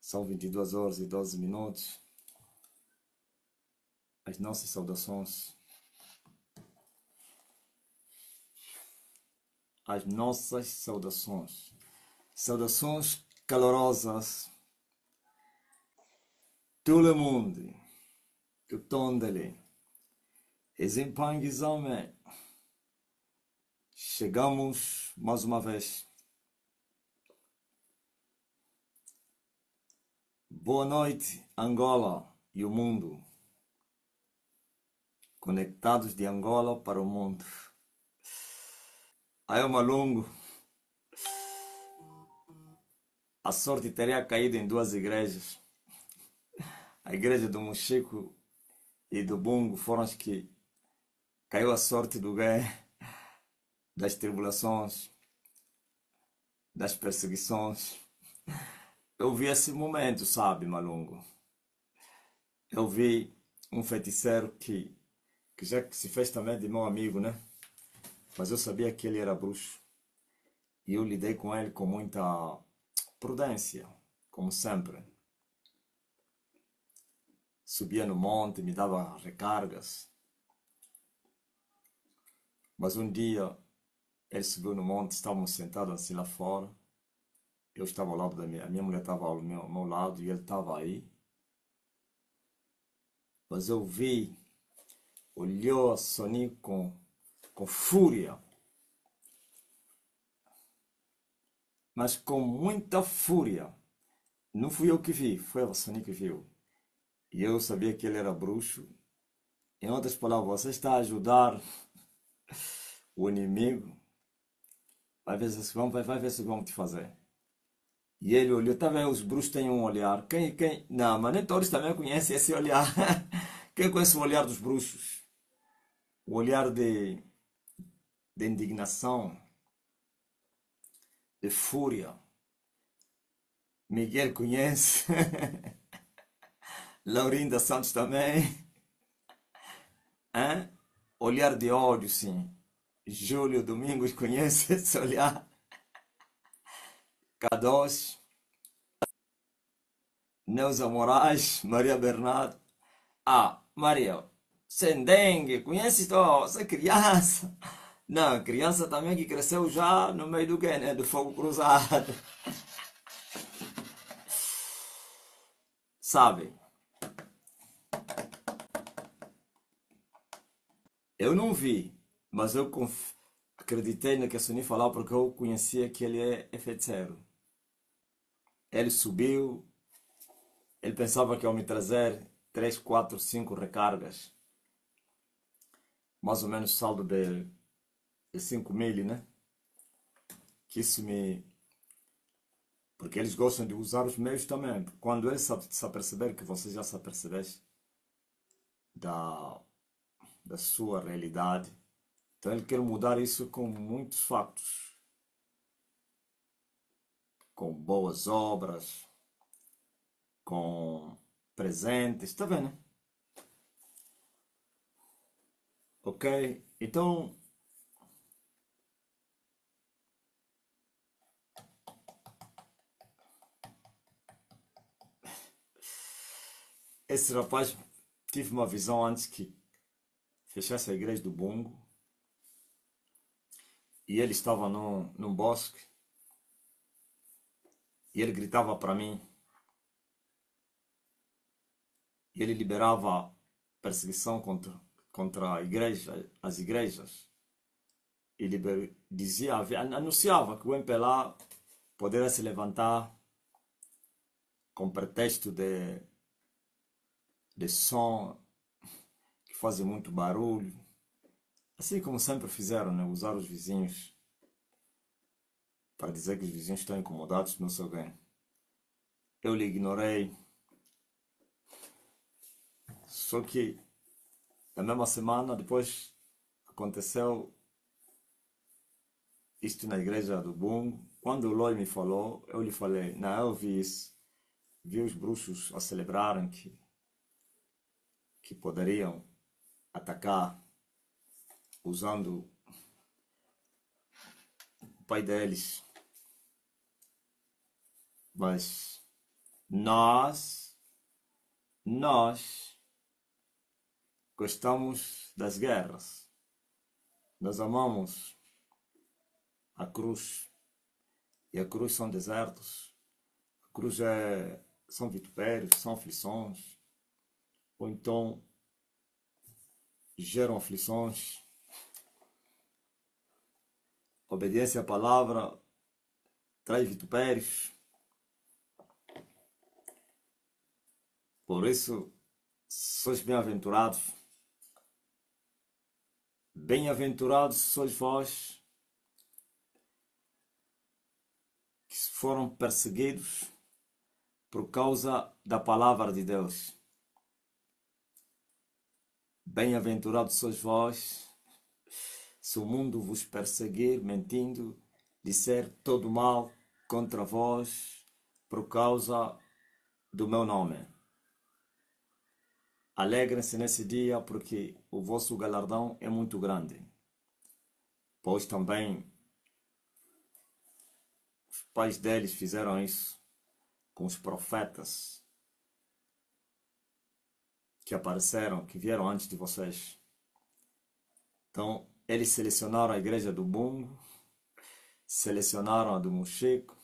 São 22 horas e 12 minutos. As nossas saudações. As nossas saudações. Saudações calorosas. Tout le monde. Tutondele. Eximpanguizame. Chegamos mais uma vez. Boa noite, Angola e o mundo. Conectados de Angola para o mundo. Aí, Malungo. A sorte teria caído em duas igrejas. A igreja do Mochico e do Bungo foram as que caiu a sorte do gay, das tribulações, das perseguições. Eu vi esse momento, sabe, Malungo? Eu vi um feiticeiro que já que se fez também de meu amigo, né? Mas eu sabia que ele era bruxo. E eu lidei com ele com muita prudência, como sempre. Subia no monte, me dava recargas. Mas um dia ele subiu no monte, estávamos sentados assim lá fora. Eu estava ao lado da a minha mulher estava ao meu lado e ele estava aí. Mas eu vi, olhou a Sonic com fúria. Mas com muita fúria. Não fui eu que vi, foi a Sonic que viu. E eu sabia que ele era bruxo. Em outras palavras, você está a ajudar o inimigo. Vai ver se vão te fazer. E ele olhou, tá vendo? Os bruxos têm um olhar. Quem? Não, mas nem todos também conhecem esse olhar. Quem conhece o olhar dos bruxos? O olhar de indignação, de fúria. Miguel conhece. Laurinda Santos também. Hein? Olhar de ódio, sim. Júlio Domingos conhece esse olhar. K2. Neuza Moraes, Maria Bernardo. Ah, Maria, sem dengue, conhece só, você é criança. Não, criança também que cresceu já no meio do quê, né? Do fogo cruzado. Sabe? Eu não vi, mas eu acreditei no que a Sony falou porque eu conhecia que ele é feiticeiro. Ele subiu, ele pensava que ao me trazer 3, 4, 5 recargas, mais ou menos saldo de 5 mil, né? Que isso me... Porque eles gostam de usar os meios também. Quando eles se aperceber que você já se apercebeste da sua realidade, então ele quer mudar isso com muitos factos. Com boas obras, com presentes, está vendo? Ok? Então, esse rapaz, tive uma visão antes que fechasse a igreja do Bungo e ele estava num bosque e ele gritava para mim e ele liberava perseguição contra a igreja, as igrejas. Ele dizia, anunciava que o MPLA poderia se levantar com pretexto de som que fazem muito barulho, assim como sempre fizeram, né? Usar os vizinhos para dizer que os vizinhos estão incomodados, não sei bem. Eu lhe ignorei. Só que na mesma semana depois aconteceu isto na igreja do Bungo. Quando o Loi me falou, eu lhe falei, não, eu vi isso. Vi os bruxos a celebrarem que poderiam atacar usando o pai deles. Mas nós gostamos das guerras. Nós amamos a cruz. E a cruz são desertos. A cruz são vitupérios, são aflições. Ou então geram aflições. Obediência à palavra traz vitupérios. Por isso, sois bem-aventurados. Bem-aventurados sois vós que foram perseguidos por causa da palavra de Deus. Bem-aventurados sois vós se o mundo vos perseguir, mentindo, disser todo mal contra vós por causa do meu nome. Alegrem-se nesse dia, porque o vosso galardão é muito grande. Pois também os pais deles fizeram isso com os profetas que apareceram, que vieram antes de vocês. Então, eles selecionaram a igreja do Bungo, selecionaram a do Mochico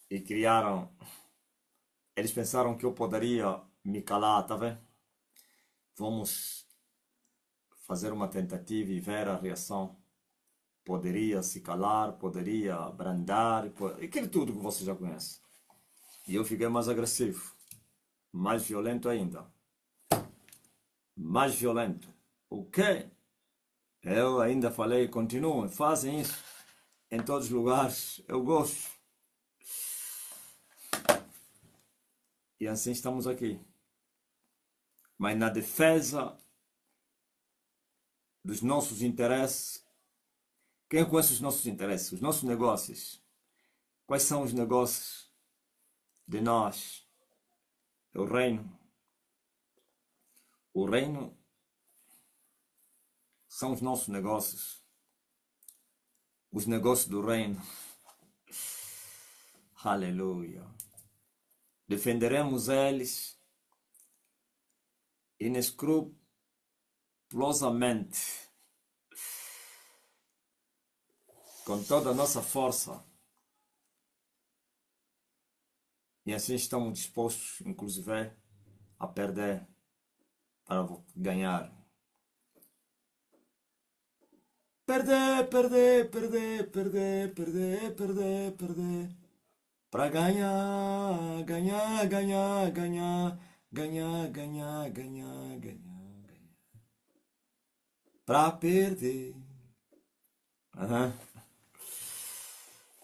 e criaram... Eles pensaram que eu poderia me calar, tá vendo? Vamos fazer uma tentativa e ver a reação. Poderia se calar, poderia abrandar, aquilo tudo que você já conhece. E eu fiquei mais agressivo, mais violento ainda. Mais violento. O quê? Eu ainda falei, continuem, fazem isso em todos os lugares, eu gosto. E assim estamos aqui. Mas na defesa dos nossos interesses, quem conhece os nossos interesses, os nossos negócios? Quais são os negócios de nós? É o reino. O reino são os nossos negócios. Os negócios do reino. Aleluia. Defenderemos eles inescrupulosamente, com toda a nossa força. E assim estamos dispostos, inclusive, a perder para ganhar. Perder, perder, perder, perder, perder, perder, perder. Para ganhar, ganhar, ganhar, ganhar, ganhar, ganhar, ganhar, ganhar, ganhar. Para perder.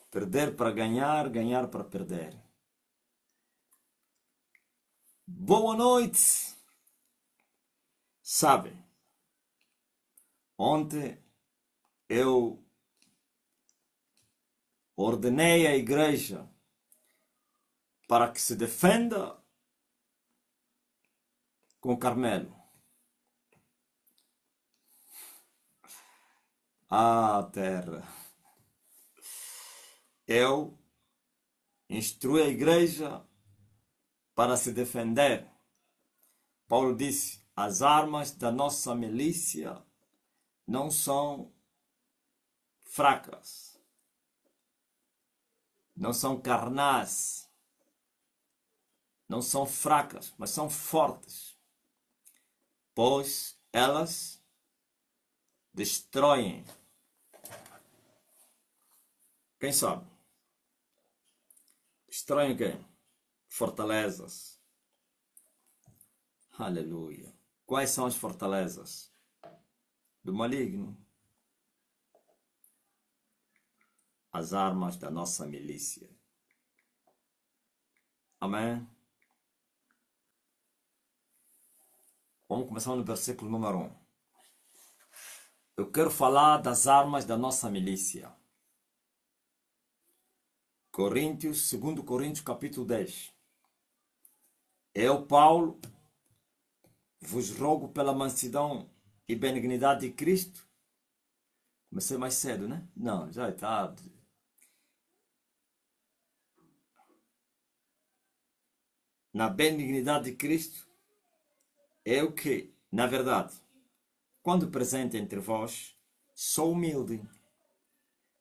Perder para ganhar, ganhar para perder. Boa noite. Sabe, ontem eu ordenei à igreja para que se defenda com Carmelo. Ah, terra. Eu instruí a igreja para se defender. Paulo disse, as armas da nossa milícia não são fracas, não são carnais, não são fracas, mas são fortes, pois elas destroem. Quem sabe? Destroem quem? Fortalezas. Aleluia. Quais são as fortalezas? Do maligno. As armas da nossa milícia. Amém? Vamos começar no versículo número 1. Eu quero falar das armas da nossa milícia. Coríntios, 2 Coríntios capítulo 10. Eu, Paulo, vos rogo pela mansidão e benignidade de Cristo. Comecei mais cedo, né? Não, já é tarde. na benignidade de Cristo é o que, na verdade, quando presente entre vós, sou humilde,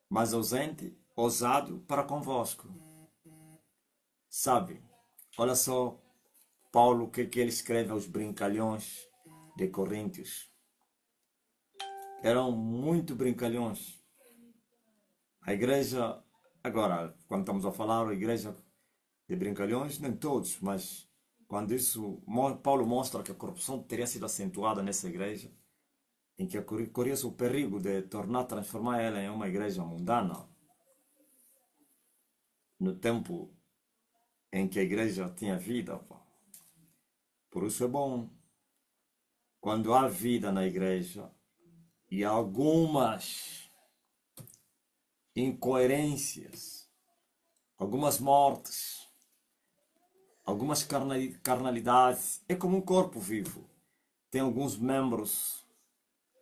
mas ausente, ousado para convosco. Sabe, olha só, Paulo, o que ele escreve aos brincalhões de Coríntios. Eram muito brincalhões. A igreja, agora, quando estamos a falar, a igreja de brincalhões, nem todos, mas quando isso, Paulo mostra que a corrupção teria sido acentuada nessa igreja, em que corria-se o perigo de transformar ela em uma igreja mundana, no tempo em que a igreja tinha vida. Por isso é bom, quando há vida na igreja e algumas incoerências, algumas mortes, algumas carnalidades, é como um corpo vivo. Tem alguns membros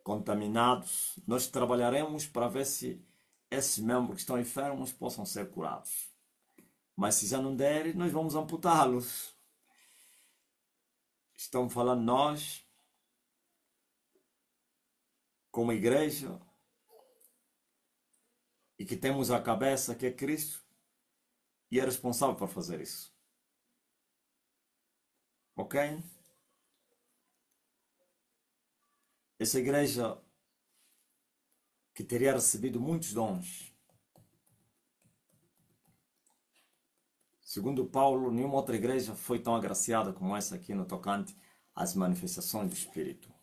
contaminados. Nós trabalharemos para ver se esses membros que estão enfermos possam ser curados. Mas se já não derem, nós vamos amputá-los. Estamos falando nós, como igreja, e que temos a cabeça que é Cristo, e é responsável por fazer isso. Ok? Essa igreja que teria recebido muitos dons. Segundo Paulo, nenhuma outra igreja foi tão agraciada como essa aqui no tocante às manifestações do Espírito.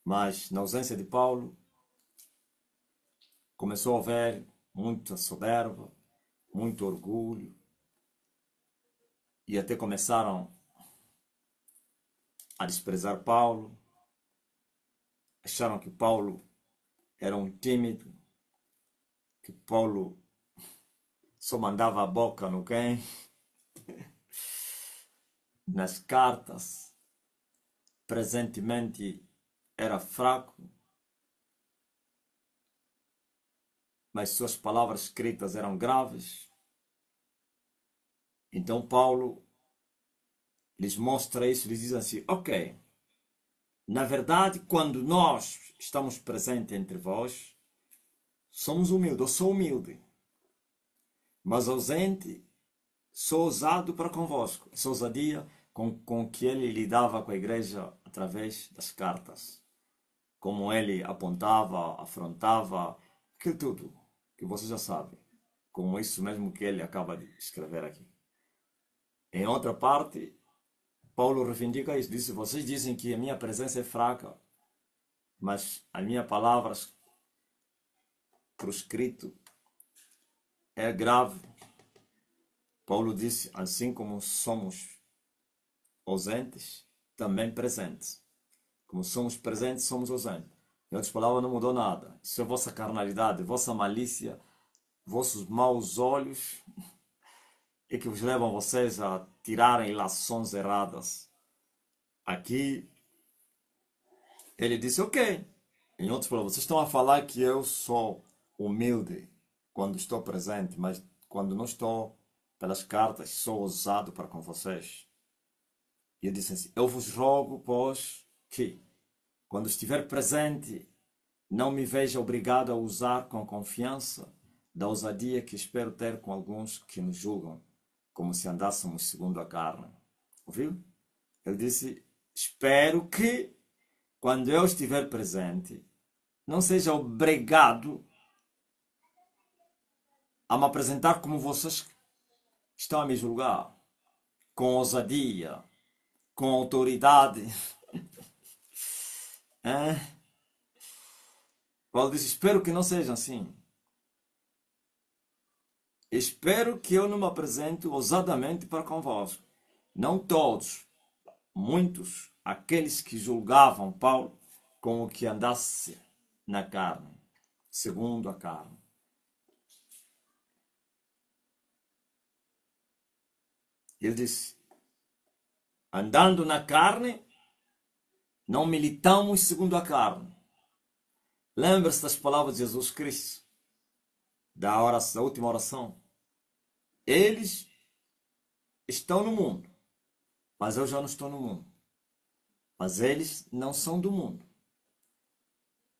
Mas, na ausência de Paulo, começou a haver muita soberba, muito orgulho, e até começaram a desprezar Paulo, acharam que Paulo era um tímido, que Paulo só mandava a boca no quem, nas cartas, presentemente era fraco, mas suas palavras escritas eram graves. Então Paulo lhes mostra isso, lhes diz assim, ok, na verdade, quando nós estamos presentes entre vós, somos humildes, eu sou humilde, mas ausente, sou ousado para convosco. Essa ousadia com que ele lidava com a igreja através das cartas. Como ele apontava, afrontava, aquilo tudo que você já sabe. Como isso mesmo que ele acaba de escrever aqui. Em outra parte, Paulo reivindica isso. Disse, vocês dizem que a minha presença é fraca, mas as minhas palavras por escrito é grave. Paulo disse, assim como somos ausentes, também presentes. Como somos presentes, somos ausentes. Em outras palavras, não mudou nada. Isso é vossa carnalidade, vossa malícia, vossos maus olhos, e que vos levam vocês a tirarem ilações erradas. Aqui, ele disse, ok. Em outras palavras, vocês estão a falar que eu sou humilde quando estou presente, mas quando não estou, pelas cartas, sou ousado para com vocês. E ele disse assim, eu vos rogo, pois, que, quando estiver presente, não me veja obrigado a usar com confiança da ousadia que espero ter com alguns que nos julgam, como se andássemos segundo a carne. Ouviu? Ele disse, espero que, quando eu estiver presente, não seja obrigado a me apresentar como vocês estão a me julgar, com ousadia, com autoridade. Paulo disse, espero que não seja assim. Espero que eu não me apresente ousadamente para convosco. Não todos, muitos, aqueles que julgavam Paulo como que andasse na carne, segundo a carne. Ele disse, andando na carne, não militamos segundo a carne. Lembra-se das palavras de Jesus Cristo, da última oração. Eles estão no mundo, mas eu já não estou no mundo. Mas eles não são do mundo.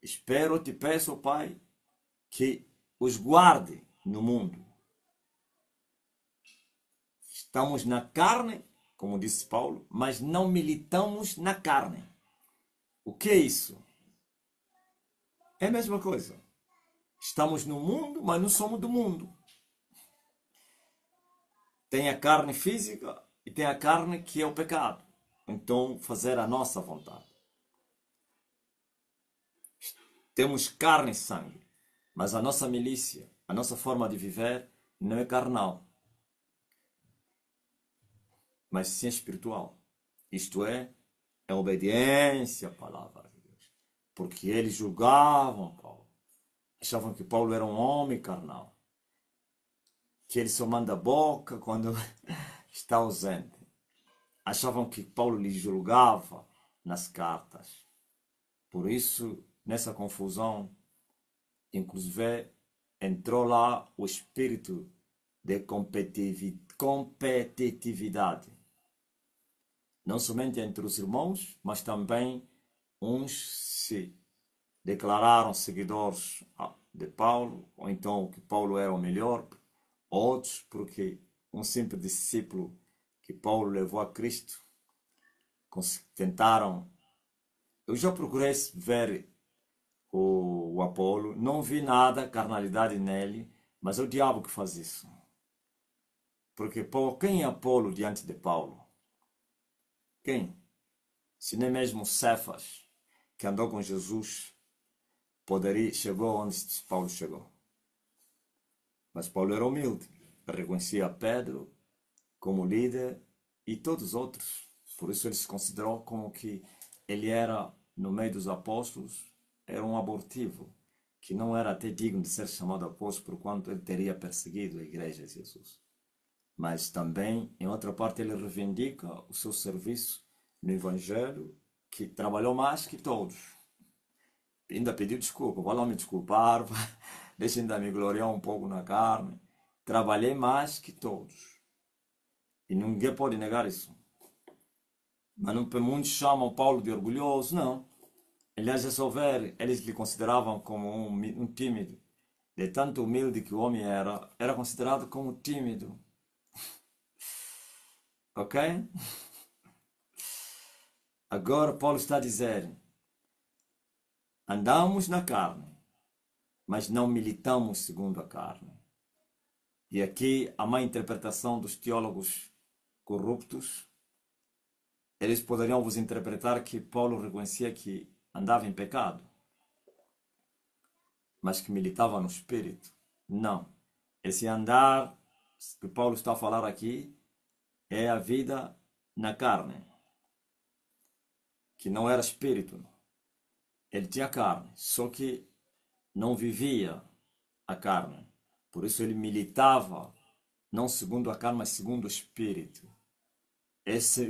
Espero, te peço, Pai, que os guarde no mundo. Estamos na carne, como disse Paulo, mas não militamos na carne. O que é isso? É a mesma coisa. Estamos no mundo, mas não somos do mundo. Tem a carne física e tem a carne que é o pecado. Então, fazer a nossa vontade. Temos carne e sangue, mas a nossa milícia, a nossa forma de viver não é carnal, mas sim espiritual. Isto é obediência à palavra de Deus. Porque eles julgavam Paulo. Achavam que Paulo era um homem carnal. Que ele só manda a boca quando está ausente. Achavam que Paulo lhe julgava nas cartas. Por isso, nessa confusão, inclusive, entrou lá o espírito de competitividade. Não somente entre os irmãos, mas também uns se declararam seguidores de Paulo, ou então que Paulo era o melhor, outros porque um simples discípulo que Paulo levou a Cristo tentaram. Eu já procurei ver o Apolo, não vi nada, carnalidade nele, mas é o diabo que faz isso. Porque quem é Apolo diante de Paulo? Quem? Se nem mesmo Cefas, que andou com Jesus, chegou onde Paulo chegou. Mas Paulo era humilde, reconhecia Pedro como líder e todos os outros. Por isso ele se considerou como que ele era, no meio dos apóstolos, era um abortivo, que não era até digno de ser chamado apóstolo, por quanto ele teria perseguido a igreja de Jesus. Mas também, em outra parte, ele reivindica o seu serviço no Evangelho, que trabalhou mais que todos. Ainda pediu desculpa, vou lá me desculpar, deixa ainda me gloriar um pouco na carne. Trabalhei mais que todos. E ninguém pode negar isso. Mas não, muitos chamam Paulo de orgulhoso, não. Aliás, é só ver, eles lhe consideravam como um tímido. De tanto humilde que o homem era considerado como tímido. Ok? Agora Paulo está a dizer, andamos na carne, mas não militamos segundo a carne. E aqui a má interpretação dos teólogos corruptos, eles poderiam vos interpretar que Paulo reconhecia que andava em pecado, mas que militava no espírito. Não. Esse andar que Paulo está a falar aqui é a vida na carne, que não era espírito. Ele tinha carne, só que não vivia a carne. Por isso ele militava, não segundo a carne, mas segundo o espírito.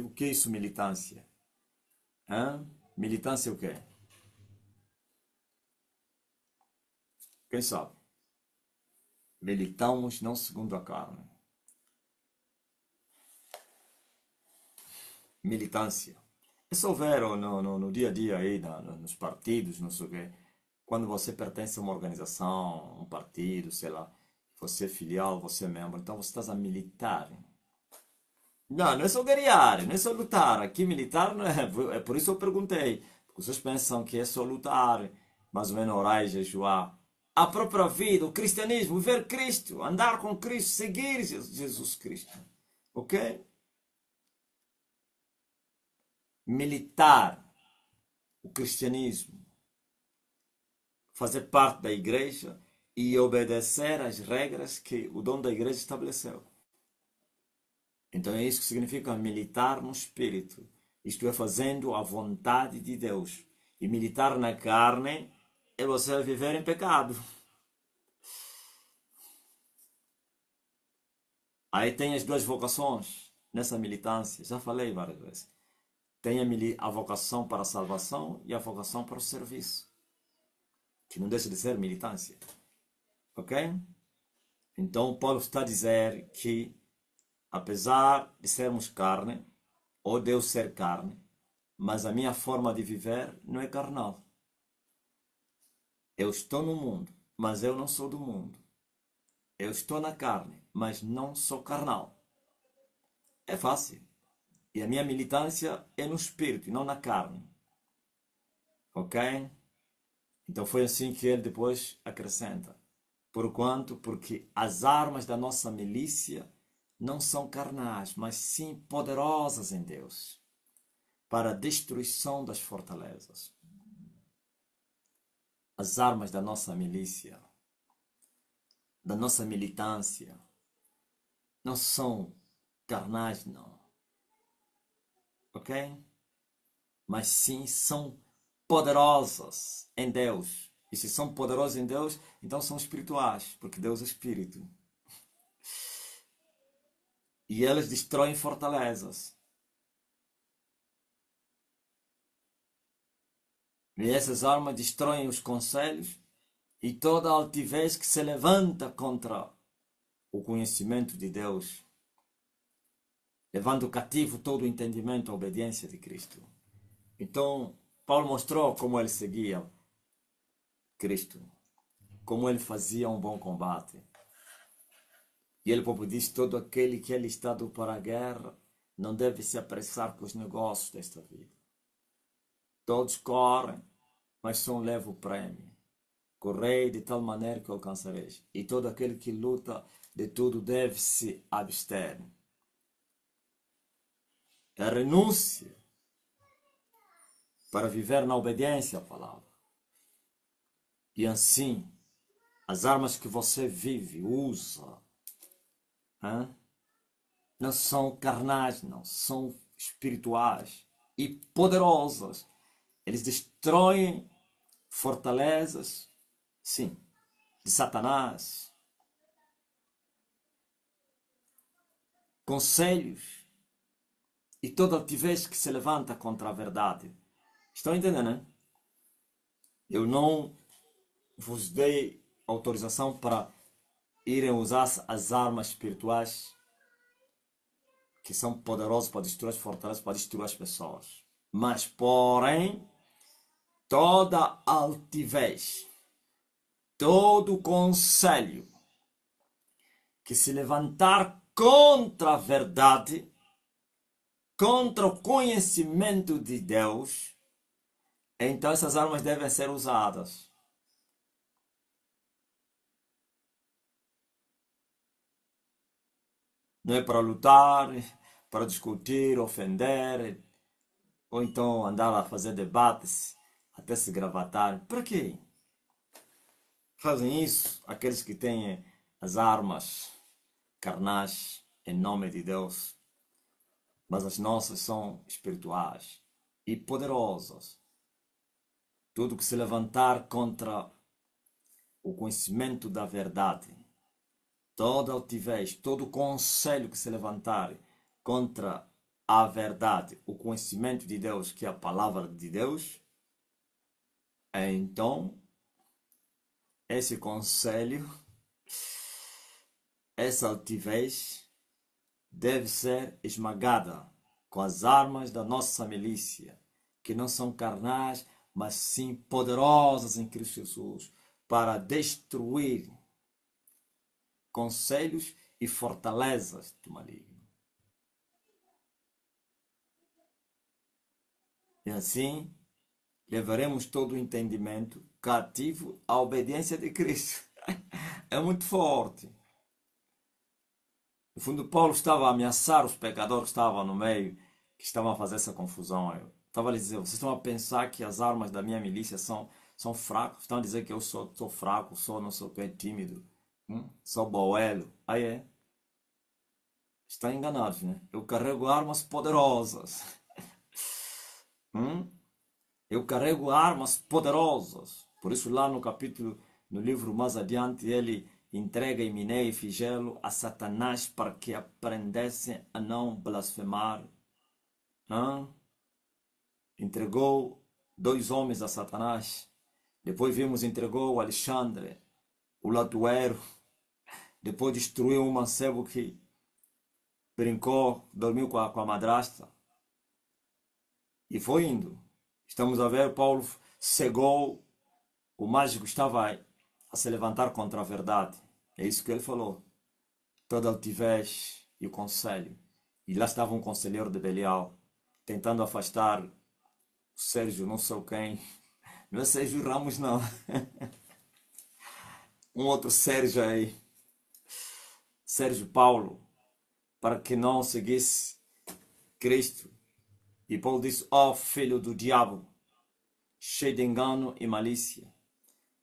O que é isso, militância? Militância é o quê? Quem sabe? Militamos não segundo a carne. Militância. É só ver no dia a dia aí, nos partidos, não sei o quê. Quando você pertence a uma organização, um partido, sei lá, você é filial, você é membro, então você está a militar. Não, não é só guerrear, não é só lutar. Aqui militar não é, é por isso eu perguntei. Porque vocês pensam que é só lutar, mais ou menos orar e jejuar. A própria vida, o cristianismo, viver Cristo, andar com Cristo, seguir Jesus Cristo. Ok? Militar, o cristianismo, fazer parte da igreja e obedecer às regras que o dono da igreja estabeleceu. Então é isso que significa militar no espírito. Isto é, fazendo a vontade de Deus. E militar na carne é você viver em pecado. Aí tem as duas vocações nessa militância. Já falei várias vezes. Tem a vocação para a salvação e a vocação para o serviço. Que não deixa de ser militância. Ok? Então Paulo está a dizer que, apesar de sermos carne, ou de eu ser carne, mas a minha forma de viver não é carnal. Eu estou no mundo, mas eu não sou do mundo. Eu estou na carne, mas não sou carnal. É fácil. E a minha militância é no espírito e não na carne. Ok? Então foi assim que ele depois acrescenta. Porquanto? Porque as armas da nossa milícia não são carnais, mas sim poderosas em Deus, para a destruição das fortalezas. As armas da nossa milícia, da nossa militância, não são carnais, não. Ok? Mas sim são poderosas em Deus. E se são poderosos em Deus, então são espirituais, porque Deus é espírito. E elas destroem fortalezas. E essas armas destroem os conselhos e toda a altivez que se levanta contra o conhecimento de Deus, levando cativo todo o entendimento à obediência de Cristo. Então, Paulo mostrou como ele seguia Cristo, como ele fazia um bom combate. E ele próprio diz: todo aquele que é listado para a guerra não deve se apressar com os negócios desta vida. Todos correm, mas só um leva o prêmio. Correi de tal maneira que alcançareis. E todo aquele que luta de tudo deve se abster. É a renúncia para viver na obediência à palavra. E assim, as armas que você vive, usa, não são carnais, não, são espirituais e poderosas. Eles destroem fortalezas, sim, de Satanás, conselhos e toda altivez que se levanta contra a verdade. Estão entendendo, né? Eu não vos dei autorização para irem usar as armas espirituais que são poderosas para destruir as fortalezas, para destruir as pessoas. Mas, porém, toda altivez, todo conselho que se levantar contra a verdade, contra o conhecimento de Deus, então essas armas devem ser usadas. Não é para lutar, para discutir, ofender, ou então andar a fazer debates até se gravatar. Para quê? Fazem isso aqueles que têm as armas carnais em nome de Deus, mas as nossas são espirituais e poderosas. Tudo que se levantar contra o conhecimento da verdade, toda altivez, todo conselho que se levantar contra a verdade, o conhecimento de Deus, que é a palavra de Deus, então esse conselho, essa altivez deve ser esmagada com as armas da nossa milícia, que não são carnais, mas sim poderosas em Cristo Jesus, para destruir conselhos e fortalezas do maligno. E assim, levaremos todo o entendimento cativo à obediência de Cristo. É muito forte. No fundo, Paulo estava a ameaçar os pecadores que estavam no meio, que estavam a fazer essa confusão. Eu estava a dizer: vocês estão a pensar que as armas da minha milícia são fracas? Estão a dizer que eu sou fraco, sou não sei o que, tímido, sou boelo. Aí é. Estão enganados, né? Eu carrego armas poderosas. Eu carrego armas poderosas. Por isso lá no capítulo, no livro mais adiante, ele entrega Himeneia e Figelo a Satanás para que aprendessem a não blasfemar. Entregou 2 homens a Satanás. Depois vimos, entregou o Alexandre, o latoeiro. Depois destruiu um mancebo que brincou, dormiu com a madrasta. E foi indo. Estamos a ver, Paulo cegou, o mágico estava a se levantar contra a verdade. É isso que ele falou. Toda altivez e o conselho. E lá estava um conselheiro de Belial, tentando afastar o Sérgio não sei quem. Não é Sérgio Ramos, não. Um outro Sérgio aí. Sérgio Paulo. Para que não seguisse Cristo. E Paulo disse, ó filho do diabo, cheio de engano e malícia.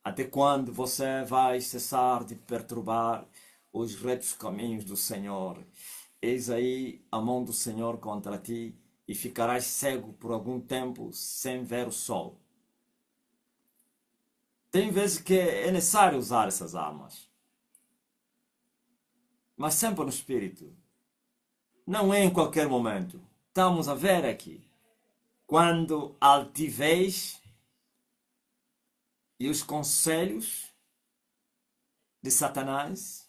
Até quando você vai cessar de perturbar os retos caminhos do Senhor? Eis aí a mão do Senhor contra ti, e ficarás cego por algum tempo sem ver o sol. Tem vezes que é necessário usar essas armas, mas sempre no espírito. Não é em qualquer momento. Estamos a ver aqui. Quando a altivez e os conselhos de Satanás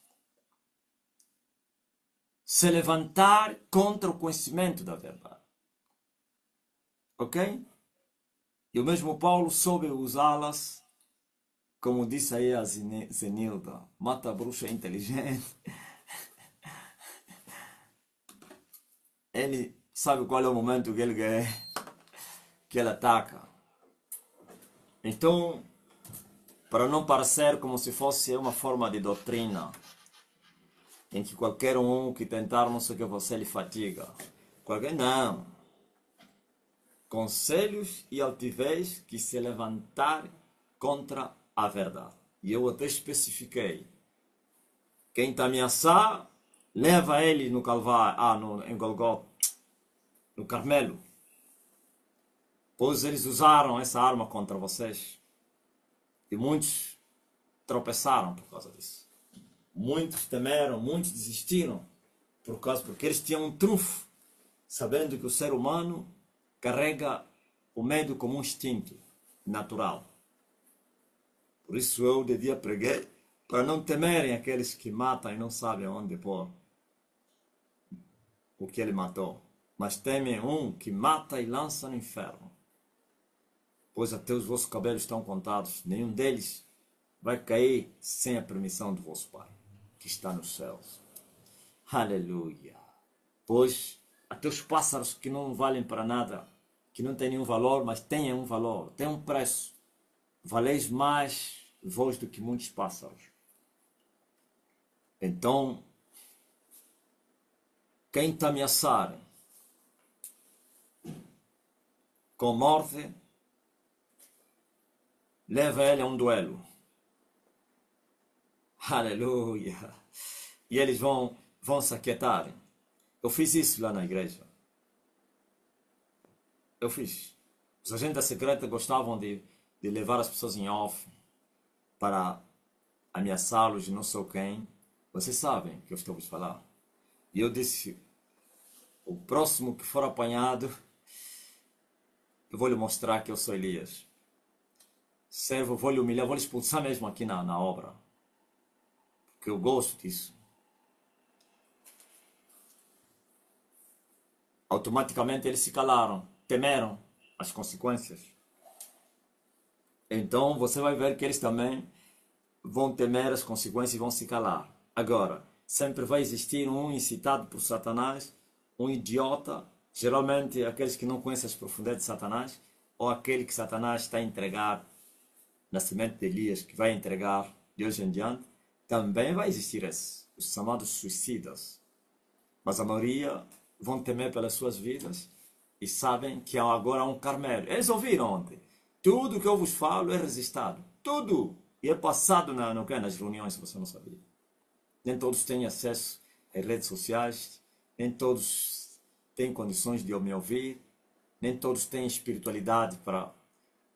se levantar contra o conhecimento da verdade. Ok? E o mesmo Paulo soube usá-las, como disse aí a Zenilda, mata a bruxa inteligente. Ele sabe qual é o momento que ele quer, que ele ataca. Então, para não parecer como se fosse uma forma de doutrina, em que qualquer um que tentar não sei o que você lhe fatiga. Qualquer não. Conselhos e altivez que se levantar contra a verdade. E eu até especifiquei. Quem te ameaçar, leva ele no Calvário, em Golgota, no Carmelo. Pois eles usaram essa arma contra vocês. E muitos tropeçaram por causa disso. Muitos temeram, muitos desistiram. Porque eles tinham um trunfo. Sabendo que o ser humano carrega o medo como um instinto natural. Por isso eu de dia preguei para não temerem aqueles que matam e não sabem onde pôr o que ele matou. Mas temem um que mata e lança no inferno. Pois até os vossos cabelos estão contados. Nenhum deles vai cair sem a permissão do vosso Pai, que está nos céus. Aleluia. Pois até os pássaros que não valem para nada, que não têm nenhum valor, mas têm um valor, têm um preço. Valeis mais vós do que muitos pássaros. Então, quem te ameaçar com morte, leva ele a um duelo. Aleluia. E eles vão se aquietar. Eu fiz isso lá na igreja. Eu fiz. Os agentes da secreta gostavam de levar as pessoas em off para ameaçá-los de não sei quem. Vocês sabem o que eu estou a falar. E eu disse, o próximo que for apanhado, eu vou lhe mostrar que eu sou Elias. Servo, vou lhe humilhar, vou lhe expulsar mesmo aqui na obra. Porque eu gosto disso. Automaticamente eles se calaram, temeram as consequências. Então você vai ver que eles também vão temer as consequências e vão se calar. Agora, sempre vai existir um incitado por Satanás, um idiota, geralmente aqueles que não conhecem as profundezas de Satanás, ou aquele que Satanás está a entregar na semente de Elias, que vai entregar de hoje em diante, também vai existir esses, os chamados suicidas. Mas a maioria vão temer pelas suas vidas e sabem que agora há um Carmelo. Eles ouviram ontem. Tudo que eu vos falo é registrado. Tudo. E é passado nas reuniões, se você não sabia. Nem todos têm acesso às redes sociais. Nem todos têm condições de me ouvir. Nem todos têm espiritualidade para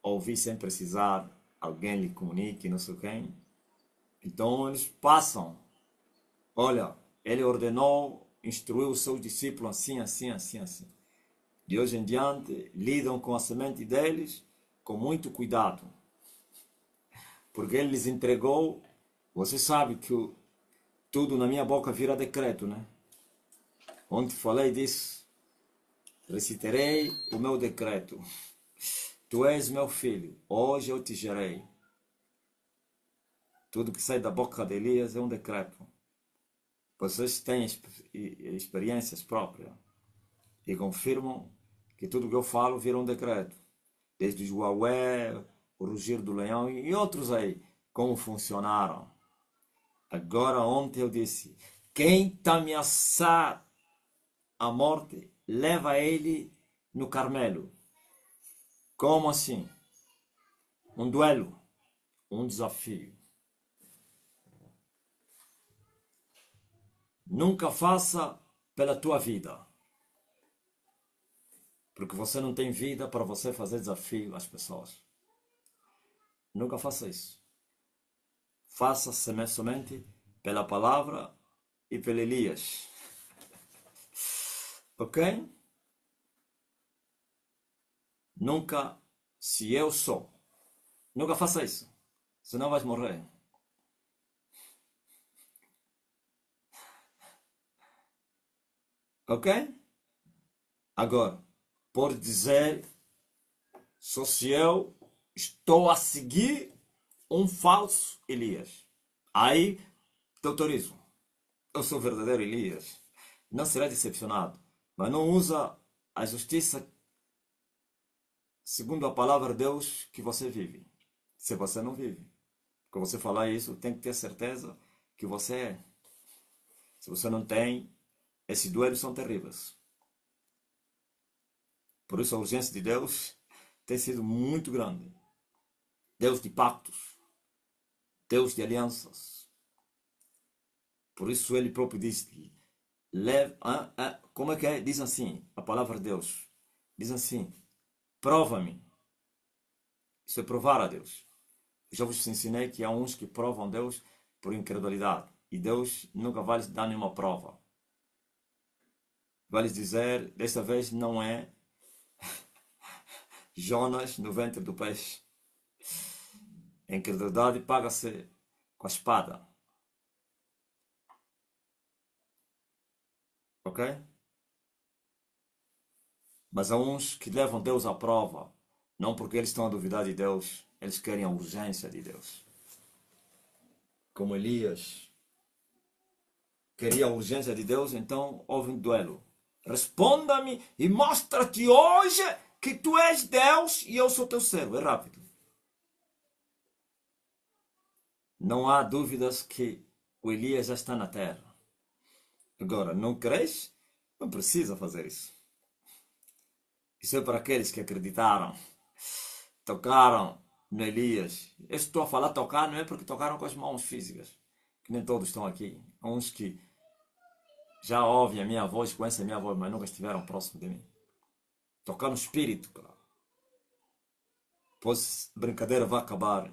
ouvir sem precisar. Alguém lhe comunique, não sei quem. Então eles passam. Olha, ele ordenou, instruiu os seus discípulos assim, assim, assim, assim. De hoje em diante, lidam com a semente deles com muito cuidado. Porque ele lhes entregou, você sabe que tudo na minha boca vira decreto, né? Ontem falei disso. recitarei o meu decreto. Tu és meu filho, hoje eu te gerei. Tudo que sai da boca de Elias é um decreto. Vocês têm experiências próprias e confirmam que tudo que eu falo vira um decreto. Desde o Huawei, o Rugir do Leão e outros aí, como funcionaram. Agora, ontem eu disse, quem te ameaçar a morte, leva ele no Carmelo. Como assim? Um duelo, um desafio. Nunca faça pela tua vida. Porque você não tem vida para você fazer desafio às pessoas. Nunca faça isso. Faça somente pela palavra e pelo Elias. Ok? Nunca, se eu sou. Nunca faça isso. Senão vais morrer. Ok? Agora, por dizer, só se eu estou a seguir um falso Elias. Aí, te autorizo. Eu sou o verdadeiro Elias. Não será decepcionado. Mas não usa a justiça segundo a palavra de Deus que você vive. Se você não vive. Quando você falar isso, tem que ter certeza que você é. Se você não tem, esses duelos são terríveis. Por isso a urgência de Deus tem sido muito grande. Deus de pactos. Deus de alianças. Por isso ele próprio diz que como é que é? Diz assim, a palavra de Deus. Diz assim, prova-me. Isso é provar a Deus. Eu já vos ensinei que há uns que provam Deus por incredulidade. E Deus nunca vai lhes dar nenhuma prova. Vai lhes dizer, desta vez não é Jonas no ventre do peixe. A incredulidade paga-se com a espada. Ok? Mas há uns que levam Deus à prova. Não porque eles estão a duvidar de Deus. Eles querem a urgência de Deus. Como Elias queria a urgência de Deus, então houve um duelo. Responda-me e mostra-te hoje que tu és Deus e eu sou teu servo. É rápido. Não há dúvidas que o Elias já está na terra. Agora, não crees? Não precisa fazer isso. Isso é para aqueles que acreditaram, tocaram no Elias. Eu estou a falar tocar, não é porque tocaram com as mãos físicas, que nem todos estão aqui. Há uns que já ouvem a minha voz, conhecem a minha voz, mas nunca estiveram próximo de mim. Tocar no espírito, claro. Pois a brincadeira vai acabar.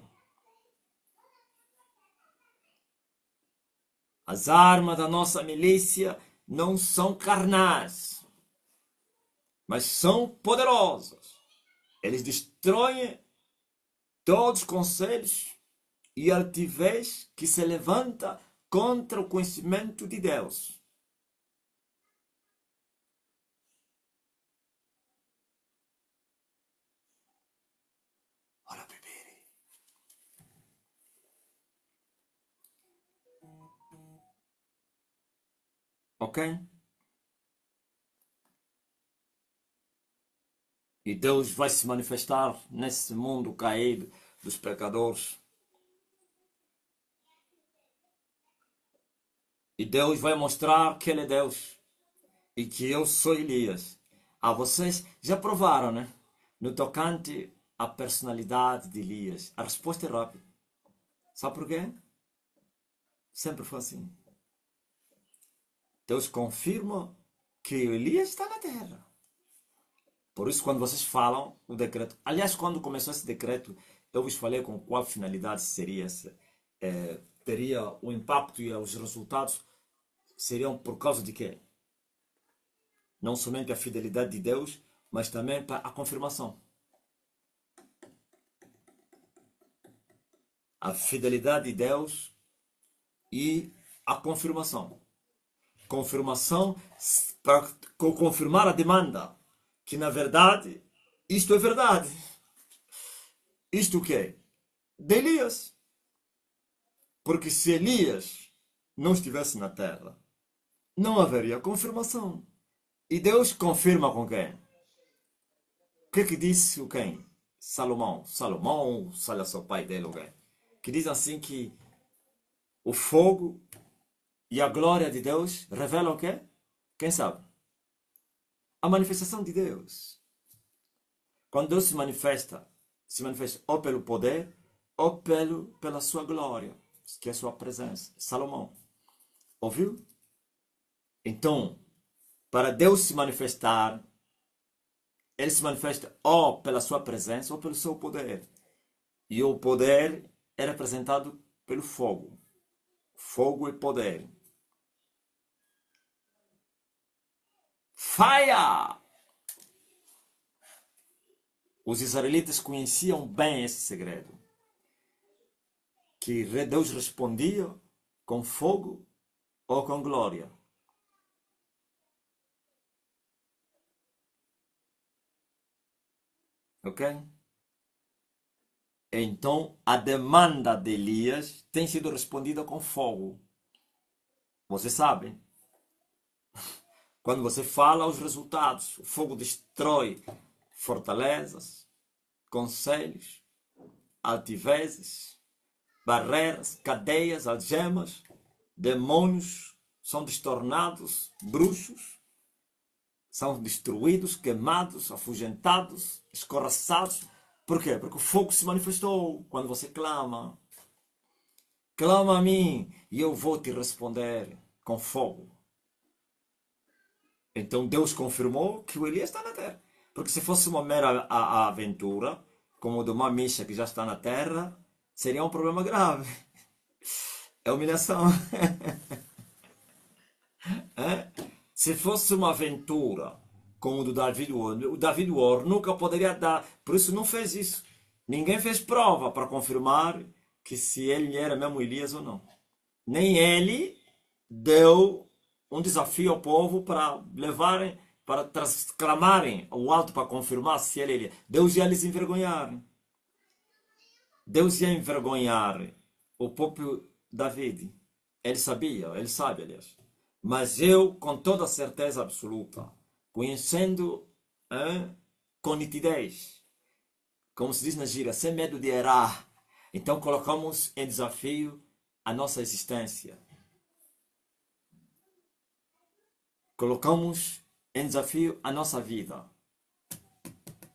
As armas da nossa milícia não são carnais, mas são poderosas. Eles destroem todos os conselhos e altivez que se levanta contra o conhecimento de Deus. Ora, bebê. Ok? E Deus vai se manifestar nesse mundo caído dos pecadores. E Deus vai mostrar que Ele é Deus. E que eu sou Elias. Ah, vocês já provaram, né? No tocante à personalidade de Elias. A resposta é rápida. Sabe por quê? Sempre foi assim. Deus confirma que Elias está na terra. Por isso, quando vocês falam o decreto... Aliás, quando começou esse decreto, eu vos falei com qual finalidade seria essa. Teria o impacto e os resultados seriam por causa de quê? Não somente a fidelidade de Deus, mas também para a confirmação. A fidelidade de Deus e a confirmação. Confirmação para confirmar a demanda. que na verdade isto é verdade. Isto o quê? De Elias. Porque se Elias não estivesse na terra, não haveria confirmação. E Deus confirma com quem? O que disse o quem? Salomão. Salomão, olha só, o pai dele, o quem? Que diz assim que o fogo e a glória de Deus revelam o quê? Quem sabe? A manifestação de Deus. Quando Deus se manifesta ou pelo poder ou pela sua glória, que é a sua presença. Salomão. Ouviu? Então, para Deus se manifestar, ele se manifesta ou pela sua presença ou pelo seu poder. E o poder é representado pelo fogo. Fogo e poder. Fire! Os israelitas conheciam bem esse segredo. Que Deus respondia com fogo ou com glória. Ok? Então, a demanda de Elias tem sido respondida com fogo. Você sabe? Quando você fala os resultados, o fogo destrói fortalezas, conselhos, altivezes, barreiras, cadeias, algemas, demônios são destornados, bruxos são destruídos, queimados, afugentados, escorraçados. Por quê? Porque o fogo se manifestou quando você clama. Clama a mim e eu vou te responder com fogo. Então Deus confirmou que o Elias está na terra. Porque se fosse uma mera aventura, como de uma misha que já está na terra, seria um problema grave. É humilhação. Se fosse uma aventura como o do David War, o David War nunca poderia dar. Por isso não fez isso. Ninguém fez prova para confirmar que se ele era mesmo Elias ou não. Nem ele deu um desafio ao povo para levarem, para clamarem ao alto para confirmar se ele Elias. Deus ia lhes envergonhar. Deus ia envergonhar o próprio David. Ele sabia, ele sabe, aliás. Mas eu, com toda a certeza absoluta, conhecendo com nitidez, como se diz na gíria, sem medo de errar, então colocamos em desafio a nossa existência. Colocamos em desafio a nossa vida.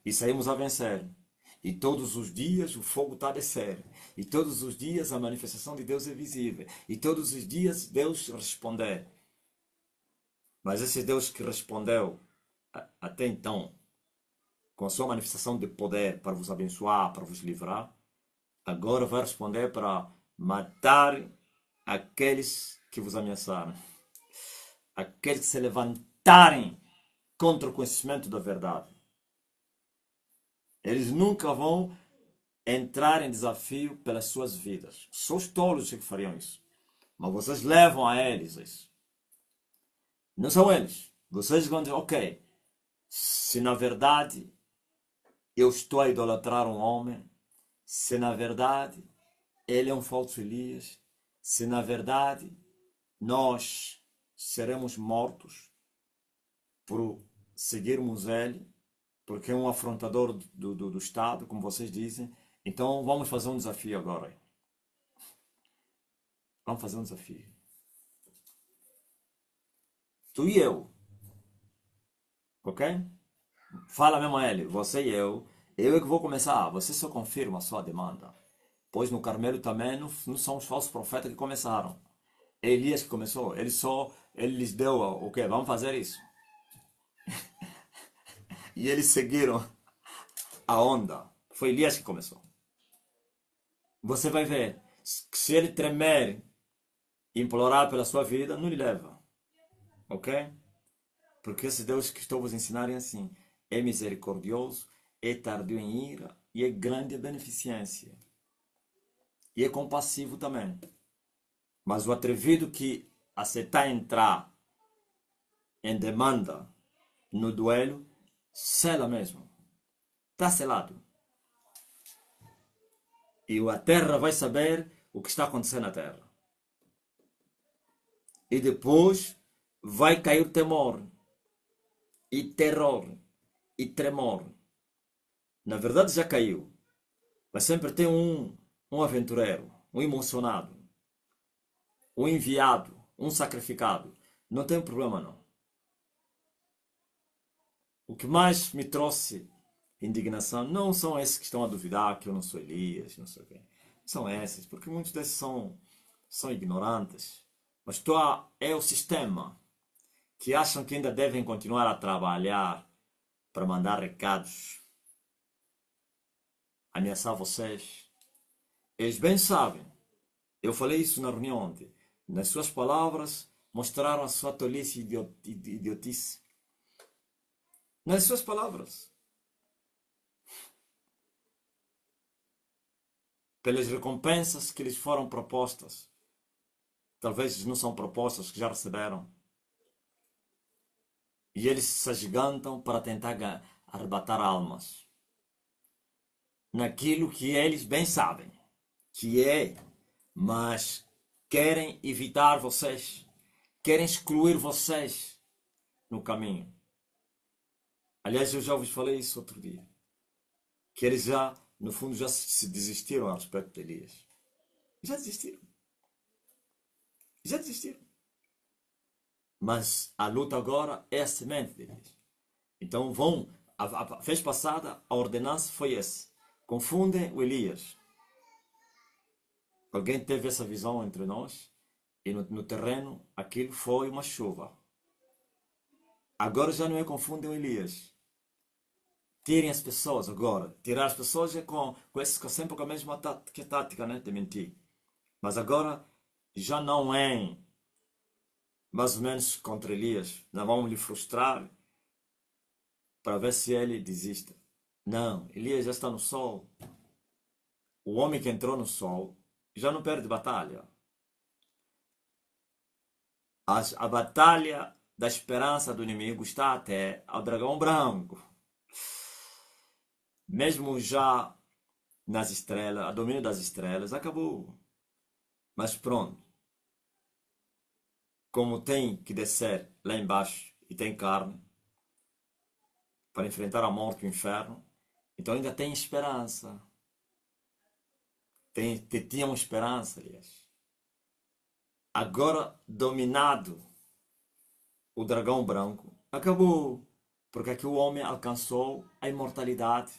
E saímos a vencer. E todos os dias o fogo está a descer. E todos os dias a manifestação de Deus é visível. E todos os dias Deus responde. Mas esse Deus que respondeu até então, com a sua manifestação de poder para vos abençoar, para vos livrar, agora vai responder para matar aqueles que vos ameaçaram. Aqueles que se levantarem contra o conhecimento da verdade. Eles nunca vão entrar em desafio pelas suas vidas. Só os tolos que fariam isso. Mas vocês levam a eles isso. Não são eles. Vocês vão dizer, ok, se na verdade eu estou a idolatrar um homem, se na verdade ele é um falso Elias, se na verdade nós seremos mortos por seguirmos ele, porque é um afrontador do Estado, como vocês dizem, então vamos fazer um desafio agora. Vamos fazer um desafio. Tu e eu. Ok? Fala mesmo a ele, você e eu é que vou começar, você só confirma a sua demanda. Pois no Carmelo também não são os falsos profetas que começaram. É Elias que começou, ele lhes deu o quê? Vamos fazer isso. E eles seguiram a onda. Foi Elias que começou. Você vai ver, se ele tremer e implorar pela sua vida, não lhe leva. Ok? Porque esse Deus que estou vos ensinar é assim. É misericordioso, é tardio em ira e é grande em beneficência. E é compassivo também. Mas o atrevido que aceitar entrar em demanda no duelo, Sela mesmo. Está selado. E a terra vai saber o que está acontecendo na terra. E depois vai cair temor, e terror, e tremor. Na verdade já caiu. Mas sempre tem um aventureiro, um emocionado, um enviado, um sacrificado. Não tem problema não. O que mais me trouxe indignação não são esses que estão a duvidar que eu não sou Elias, não sei o quê. São esses, porque muitos desses são ignorantes. Mas é o sistema que acham que ainda devem continuar a trabalhar para mandar recados, ameaçar vocês. Eles bem sabem. Eu falei isso na reunião ontem. Nas suas palavras, mostraram a sua tolice e idiotice. Nas suas palavras. Pelas recompensas que lhes foram propostas. Talvez não são propostas que já receberam. E eles se agigantam para tentar arrebatar almas. Naquilo que eles bem sabem. Que é, mas querem evitar vocês. Querem excluir vocês no caminho. Aliás, eu já vos falei isso outro dia. Que eles já, no fundo, já se desistiram a respeito de Elias. Já desistiram. Já desistiram. Mas a luta agora é a semente deles. Então vão. A vez passada, a ordenança foi essa. Confundem o Elias. Alguém teve essa visão entre nós. E no terreno, aquilo foi uma chuva. Agora já não é confundem o Elias. Tirem as pessoas agora. Tirar as pessoas é sempre com a mesma tática, né? De mentir. Mas agora já não é mais ou menos contra Elias. Não vamos lhe frustrar para ver se ele desista. Não, Elias já está no sol. O homem que entrou no sol já não perde batalha. A batalha da esperança do inimigo está até ao dragão branco. Mesmo já nas estrelas, a domínio das estrelas, acabou. Mas pronto. Como tem que descer lá embaixo e tem carne para enfrentar a morte e o inferno, então ainda tem esperança. Tinham esperança, aliás. Agora, dominado o dragão branco, acabou. Porque aqui o homem alcançou a imortalidade.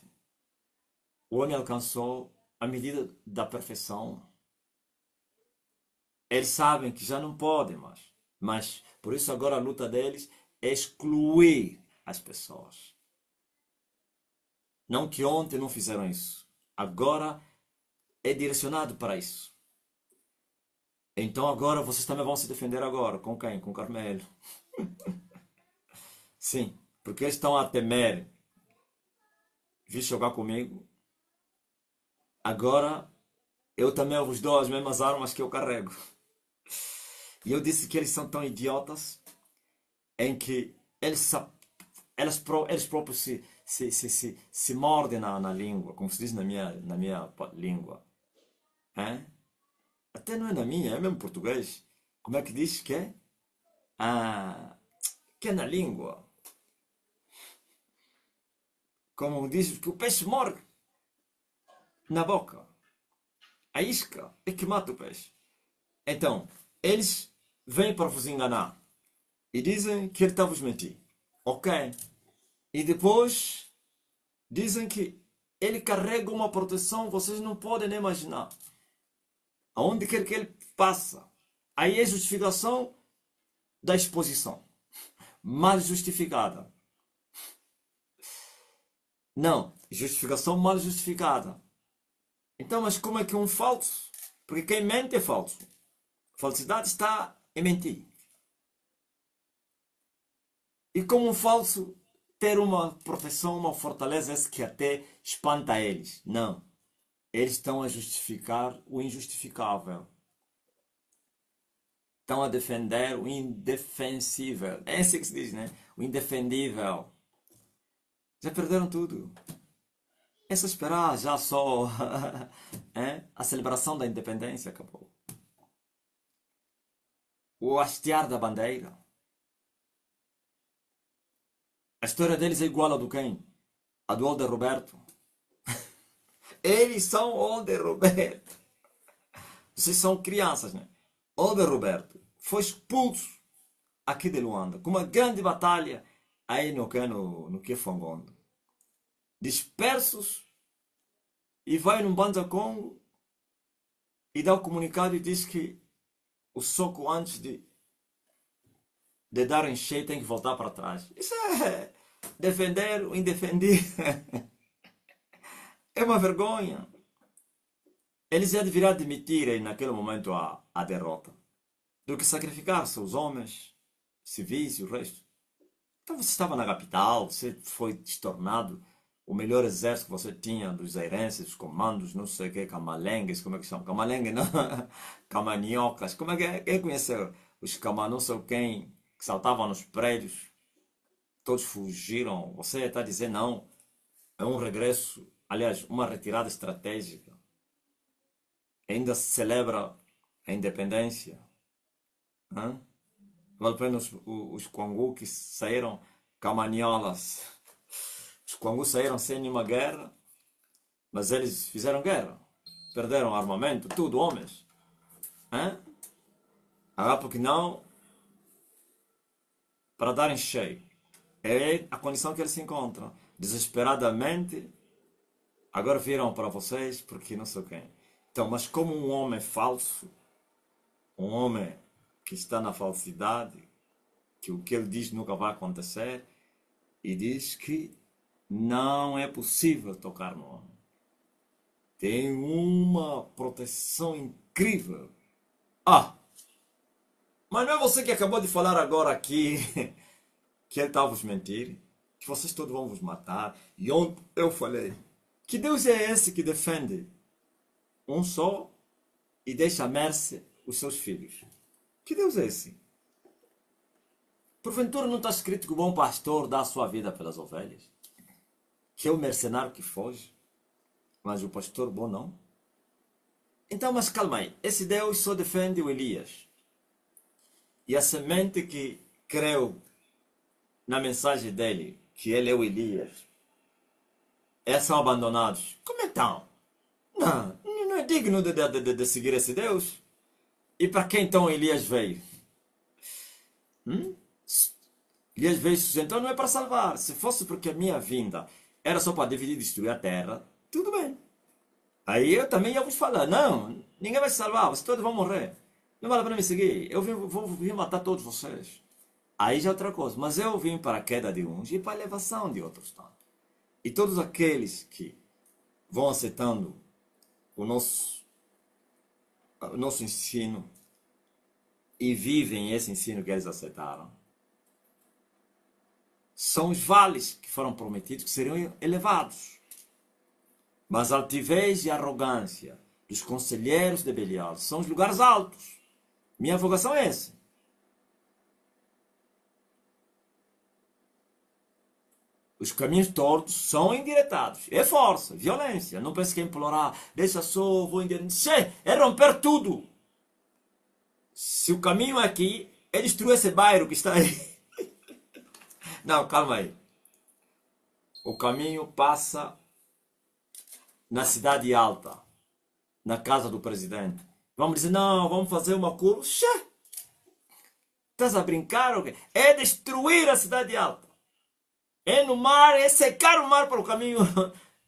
O homem alcançou a medida da perfeição. Eles sabem que já não podem mais. Mas, por isso agora a luta deles é excluir as pessoas. Não que ontem não fizeram isso. Agora é direcionado para isso. Então agora vocês também vão se defender agora. Com quem? Com Carmelo. Sim, porque eles estão a temer vir jogar comigo. Agora eu também vos dou as mesmas armas que eu carrego. E eu disse que eles são tão idiotas em que eles próprios se mordem na língua, como se diz na minha língua. É? Até não é na minha, é mesmo português. Como é que diz que é? Que é na língua. Como diz que o peixe morre na boca. A isca é que mata o peixe. Então, eles vêm para vos enganar. E dizem que ele está a vos mentir. Ok. E depois dizem que ele carrega uma proteção, vocês não podem nem imaginar. Aonde quer que ele passa. Aí é justificação da exposição. Mal justificada. Não, justificação mal justificada. Então, mas como é que um falso? Porque quem mente é falso. Falsidade está em mentir. E como um falso ter uma proteção, uma fortaleza essa que até espanta eles. Não. Eles estão a justificar o injustificável. Estão a defender o indefensível. É assim que se diz, né? O indefendível. Já perderam tudo. É só esperar, já só a celebração da independência acabou. O hastear da bandeira. A história deles é igual a do quem? A do Older Roberto. Eles são Older Roberto. Vocês são crianças, né? Older Roberto foi expulso aqui de Luanda com uma grande batalha aí no Kifongondo. Dispersos, e vai num Banza Congo e dá o comunicado e diz que o soco antes de dar em cheio tem que voltar para trás. Isso é defender o indefendível. É uma vergonha. Eles já deveriam admitir naquele momento a derrota, do que sacrificar seus homens, civis e o resto. Então você estava na capital, você foi destornado, o melhor exército que você tinha dos zairenses, os comandos, não sei o que, camalengues, como é que são? Camalengue, não? Camaniocas, como é que é? Quem conheceu os cama não sei quem, que saltavam nos prédios, todos fugiram. Você está dizendo não, é um regresso, aliás, uma retirada estratégica. Ainda se celebra a independência. Hã? Vale a pena os Quangu que saíram camanholas. Os Quangu saíram sem nenhuma guerra, mas eles fizeram guerra. Perderam armamento, tudo, homens. Hã? Agora porque não, para darem cheio. É a condição que eles se encontram. Desesperadamente, agora viram para vocês porque não sei quem. Então, mas como um homem falso, um homem que está na falsidade, que o que ele diz nunca vai acontecer, e diz que não é possível tocar no homem. Tem uma proteção incrível. Mas não é você que acabou de falar agora aqui que ele está a vos mentir, que vocês todos vão vos matar. E onde eu falei, que Deus é esse que defende um só e deixa à mercê os seus filhos? Que Deus é esse? Porventura não está escrito que o bom pastor dá a sua vida pelas ovelhas? Que é o mercenário que foge, mas o pastor bom não? Então, mas calma aí, esse Deus só defende o Elias. E a semente que creu na mensagem dele, que ele é o Elias, são abandonados. Como então? Não é digno de seguir esse Deus? E para quem então Elias veio? Elias veio, então não é para salvar. Se fosse porque a minha vinda era só para dividir e destruir a terra, tudo bem. Aí eu também ia vos falar, não, ninguém vai se salvar, vocês todos vão morrer. Não vale a pena me seguir, eu vim matar todos vocês. Aí já é outra coisa, mas eu vim para a queda de uns e para a elevação de outros tanto. E todos aqueles que vão aceitando o nosso ensino e vivem esse ensino que eles aceitaram, são os vales que foram prometidos que seriam elevados. Mas a altivez e a arrogância dos conselheiros de Belial são os lugares altos. Minha vocação é essa. Os caminhos tortos são endireitados. É força, violência. Não pense que é implorar, deixa só, vou endireitar. É romper tudo. Se o caminho aqui é destruir esse bairro que está aí. Não, calma aí. O caminho passa na cidade alta, na casa do presidente. Vamos dizer, não, vamos fazer uma curva. Estás a brincar ou quê? É destruir a cidade alta. É no mar, é secar o mar para o caminho,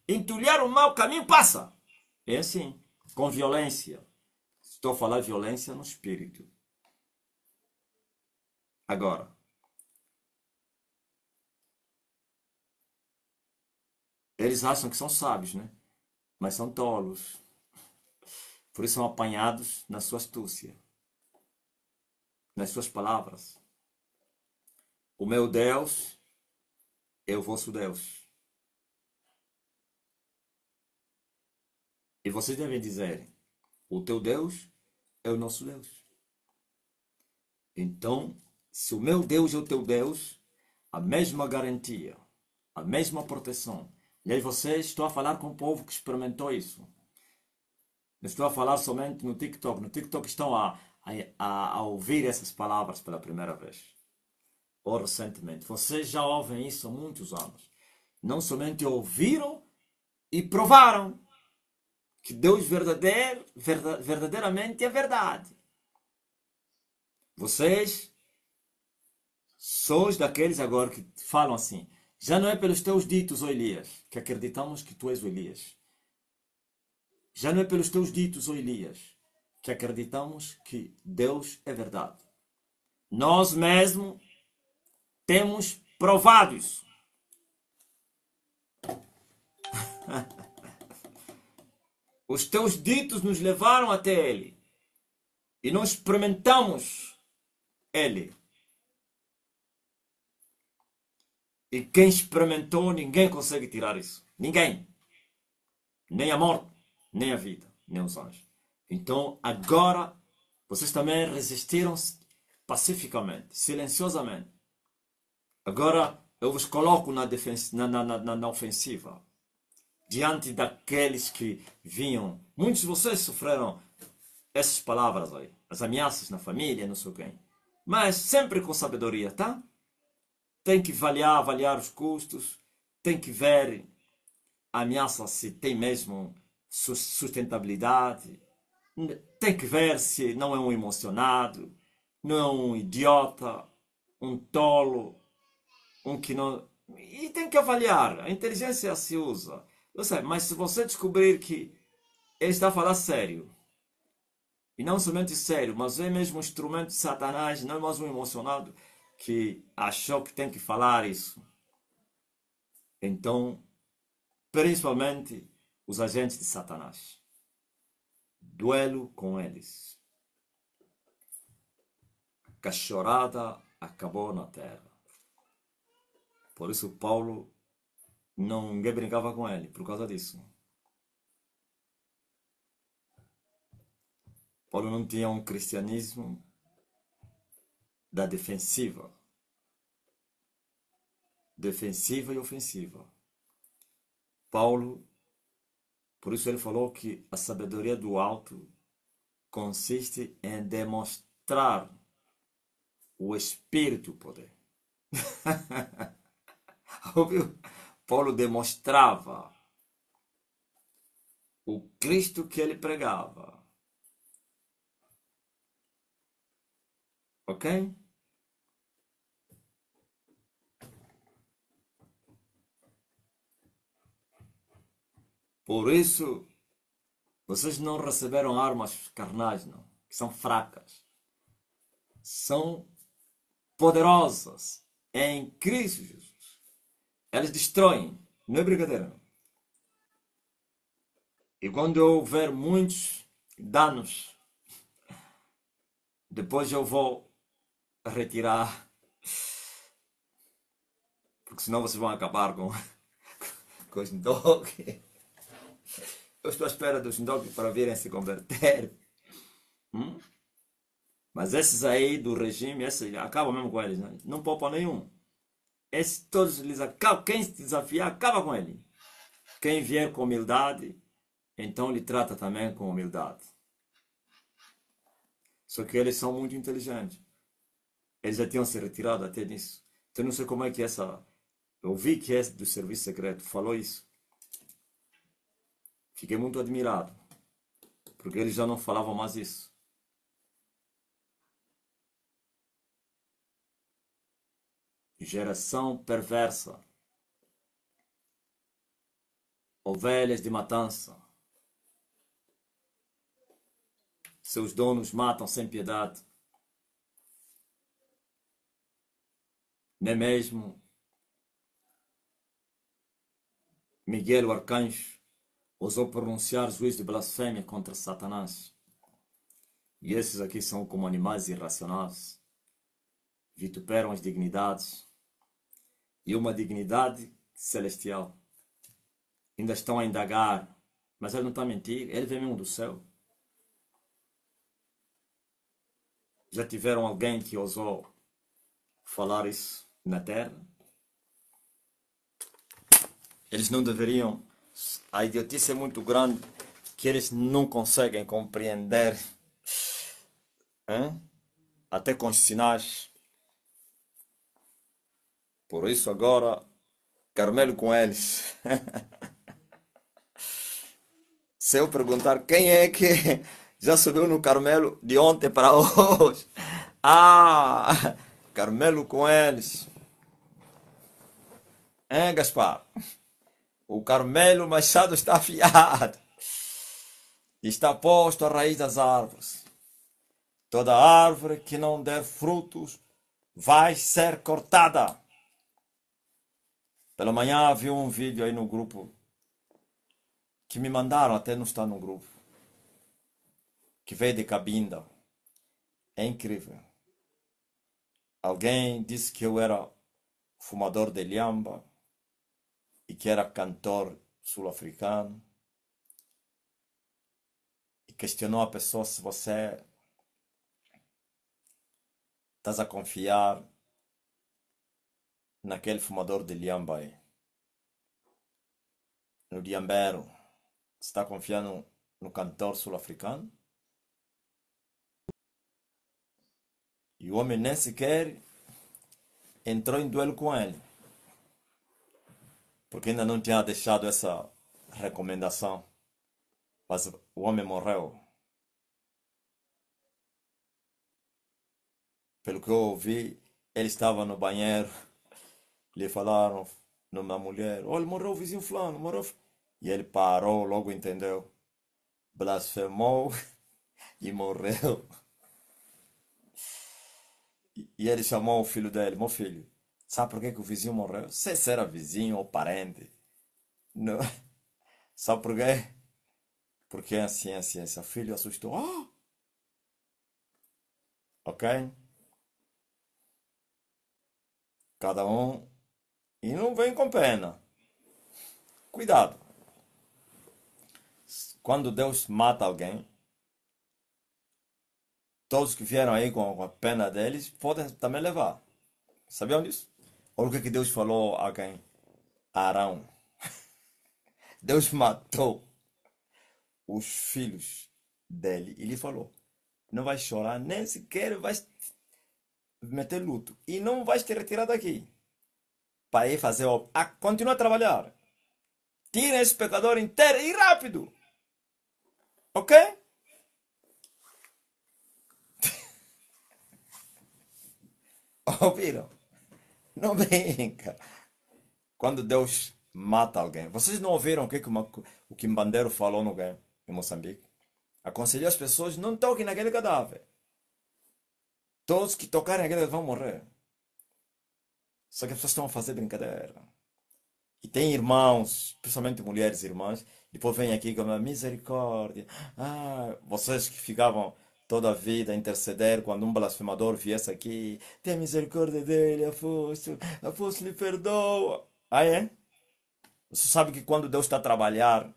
entulhar o mar, o caminho passa. É assim, com violência. Estou a falar violência no espírito. Agora, eles acham que são sábios, né? Mas são tolos. Por isso são apanhados na sua astúcia, nas suas palavras. O meu Deus é o vosso Deus. E vocês devem dizer, o teu Deus é o nosso Deus. Então, se o meu Deus é o teu Deus, a mesma garantia, a mesma proteção. E aí vocês, estou a falar com o povo que experimentou isso. Não estou a falar somente no TikTok. No TikTok estão a ouvir essas palavras pela primeira vez. Ou recentemente. Vocês já ouvem isso há muitos anos. Não somente ouviram e provaram que Deus verdadeiramente é verdade. Vocês sois daqueles agora que falam assim. Já não é pelos teus ditos, ó Elias, que acreditamos que tu és o Elias. Já não é pelos teus ditos, ó Elias, que acreditamos que Deus é verdade. Nós mesmos temos provado isso. Os teus ditos nos levaram até Ele. E nós experimentamos Ele. E quem experimentou, ninguém consegue tirar isso. Ninguém. Nem a morte, nem a vida, nem os anjos. Então, agora, vocês também resistiram pacificamente, silenciosamente. Agora, eu vos coloco na ofensiva. Diante daqueles que vinham. Muitos de vocês sofreram essas palavras aí. As ameaças na família, não sei quem. Mas sempre com sabedoria, tá? Tem que avaliar os custos. Tem que ver a ameaça se tem mesmo sustentabilidade. Tem que ver se não é um emocionado, não é um idiota, um tolo, um que não... E tem que avaliar. A inteligência se usa. Eu sei, mas se você descobrir que ele está a falar sério, e não somente sério, mas é mesmo um instrumento de Satanás, não é mais um emocionado que achou que tem que falar isso. Então, principalmente os agentes de Satanás. Duelo com eles. Cachorrada acabou na terra. Por isso Paulo, ninguém brincava com ele, por causa disso. Paulo não tinha um cristianismo da defensiva. Defensiva e ofensiva. Paulo, por isso ele falou que a sabedoria do alto consiste em demonstrar o Espírito poder. Ouviu? Paulo demonstrava o Cristo que ele pregava. Ok? Por isso, vocês não receberam armas carnais, não, que são fracas. São poderosas em Cristo Jesus. Elas destroem, não é brincadeira. Não. E quando eu ver muitos danos, depois eu vou retirar, porque senão vocês vão acabar com os Ndog. Eu estou à espera dos Ndog para virem se converter. Mas esses aí do regime, esses acabam mesmo com eles, né? Não poupam nenhum. Esses todos eles acabam. Quem se desafiar, acaba com ele. Quem vier com humildade, então lhe trata também com humildade. Só que eles são muito inteligentes. Eles já tinham se retirado até nisso. Então não sei como é que essa... Eu vi que esse do serviço secreto falou isso. Fiquei muito admirado. Porque eles já não falavam mais isso. Geração perversa. Ovelhas de matança. Seus donos matam sem piedade. Nem mesmo Miguel, o arcanjo, ousou pronunciar juízo de blasfêmia contra Satanás. E esses aqui são como animais irracionais. Vituperam as dignidades. E uma dignidade celestial. Ainda estão a indagar. Mas ele não está a mentir. Ele vem mesmo do céu. Já tiveram alguém que ousou falar isso na terra? Eles não deveriam. A idiotice é muito grande que eles não conseguem compreender, hein? Até com os sinais. Por isso agora, Carmelo com eles. Se eu perguntar quem é que já subiu no Carmelo de ontem para hoje. Ah, Carmelo com eles. Hein, Gaspar? O Carmelo Machado está afiado. Está posto à raiz das árvores. Toda árvore que não der frutos vai ser cortada. Pela manhã vi um vídeo aí no grupo que me mandaram, até não está no grupo, que veio de Cabinda. É incrível. Alguém disse que eu era fumador de lhamba e que era cantor sul-africano e questionou a pessoa se você estás a confiar naquele fumador de lhamba aí, no lhambero. Você está confiando no cantor sul-africano? E o homem nem sequer entrou em duelo com ele, porque ainda não tinha deixado essa recomendação. Mas o homem morreu. Pelo que eu ouvi, ele estava no banheiro, lhe falaram, numa mulher, olha, morreu o vizinho fulano, morreu. E ele parou, logo entendeu, blasfemou e morreu. E ele chamou o filho dele, meu filho, sabe por que que o vizinho morreu? Sei se era vizinho ou parente. Não. Sabe por quê? Porque é assim, é assim, esse filho assustou. Ah! Ok? Cada um. E não vem com pena. Cuidado. Quando Deus mata alguém, todos que vieram aí com a pena deles podem também levar. Sabiam disso? Olha o que que Deus falou a quem? A Arão. Deus matou os filhos dele. E lhe falou: não vais chorar, nem sequer vais meter luto. E não vais te retirar daqui. Para ir fazer obra. Continua a trabalhar. Tira esse pecador inteiro e rápido. Ok? Ouviram? Não brinca. Quando Deus mata alguém. Vocês não ouviram o que Bandeiro falou no game em Moçambique? Aconselhou as pessoas: não toquem naquele cadáver. Todos que tocarem naquele vão morrer. Só que as pessoas estão a fazer brincadeira. E tem irmãos, principalmente mulheres irmãs, depois vem aqui com a misericórdia. Ah, vocês que ficavam toda a vida a interceder quando um blasfemador viesse aqui, tem misericórdia dele, Afonso lhe perdoa. Ah, é? Você sabe que quando Deus está a trabalhar,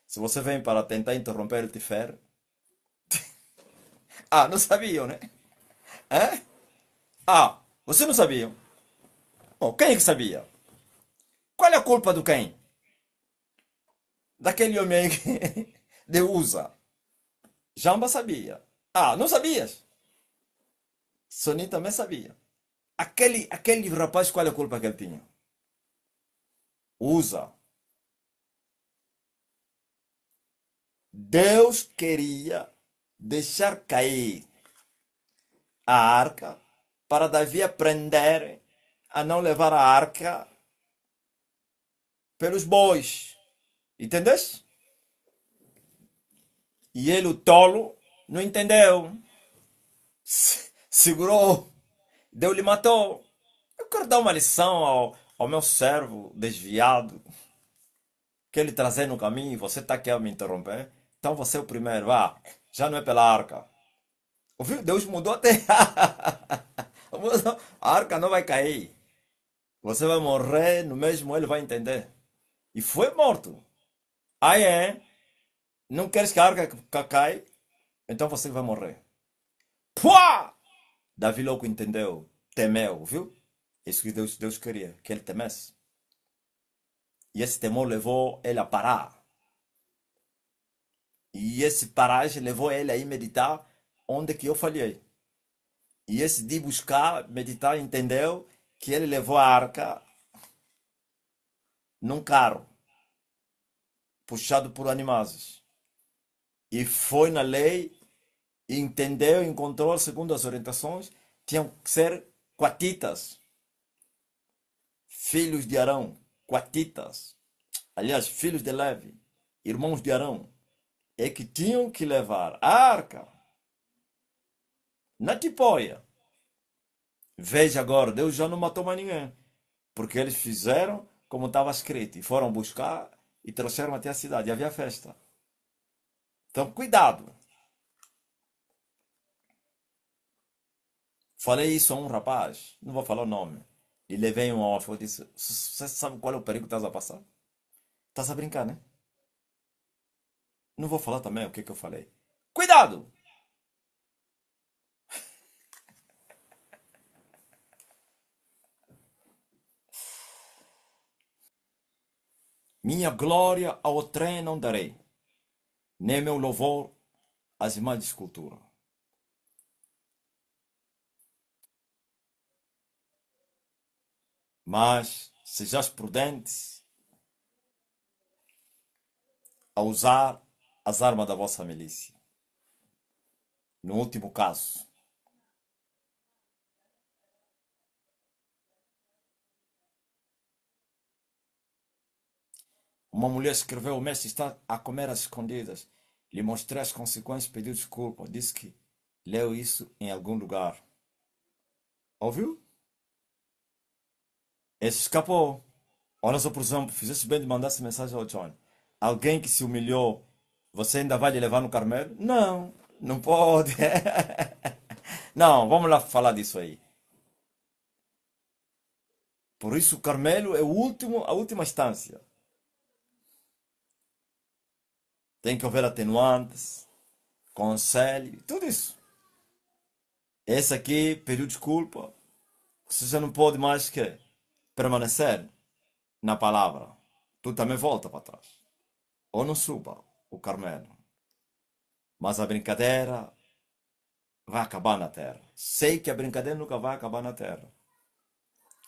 se você vem para tentar interromper, ele te fere. Ah, não sabiam, né? É? Ah, você não sabia? Oh, quem é que sabia? Qual é a culpa do quem? Daquele homem aí de USA. Jamba sabia. Ah, não sabias? Sony também sabia. Aquele rapaz, qual é a culpa que ele tinha? USA. Deus queria deixar cair a arca para Davi aprender a não levar a arca pelos bois. Entendeste? E ele, o tolo, não entendeu. Segurou. Deus lhe matou. Eu quero dar uma lição ao meu servo desviado, que ele trazer no caminho, e você está aqui a me interromper. Então você é o primeiro. Vá, já não é pela arca. Ouviu? Deus mudou até. A arca não vai cair. Você vai morrer no mesmo, ele vai entender. E foi morto. Aí é. Não queres que a arca caia? Então você vai morrer. Pua! Davi logo entendeu. Temeu, viu? Isso que Deus queria, que ele temesse. E esse temor levou ele a parar. E esse paragem levou ele a ir meditar onde que eu falhei. E esse de buscar, meditar, entendeu que ele levou a arca num carro, puxado por animais. E foi na lei, e entendeu, encontrou, segundo as orientações, tinham que ser quatitas, filhos de Arão, quatitas. Aliás, filhos de Levi, irmãos de Arão, é que tinham que levar a arca na tipóia. Veja agora, Deus já não matou mais ninguém, porque eles fizeram como estava escrito e foram buscar e trouxeram até a cidade. E havia festa. Então, cuidado. Falei isso a um rapaz, não vou falar o nome. E levei um off. Eu disse: Você sabe qual é o perigo que estás a passar? Estás a brincar, né? Não vou falar também o que, que eu falei. Cuidado! Minha glória ao trem não darei, nem meu louvor às imagens de escultura. Mas sejais prudentes a usar as armas da vossa milícia. No último caso, uma mulher escreveu: o mestre está a comer às escondidas. Lhe mostrei as consequências, pediu desculpa. Disse que leu isso em algum lugar. Ouviu? Esse escapou. Olha só, por exemplo, fizeste bem de mandar essa mensagem ao John. Alguém que se humilhou, você ainda vai lhe levar no Carmelo? Não, não pode. Não, vamos lá falar disso aí. Por isso, o Carmelo é o último, a última instância. Tem que haver atenuantes, conselho, tudo isso. Esse aqui pediu desculpa. Você já não pode mais que permanecer na palavra. Tu também volta para trás. Ou não suba o Carmelo. Mas a brincadeira vai acabar na terra. Sei que a brincadeira nunca vai acabar na terra.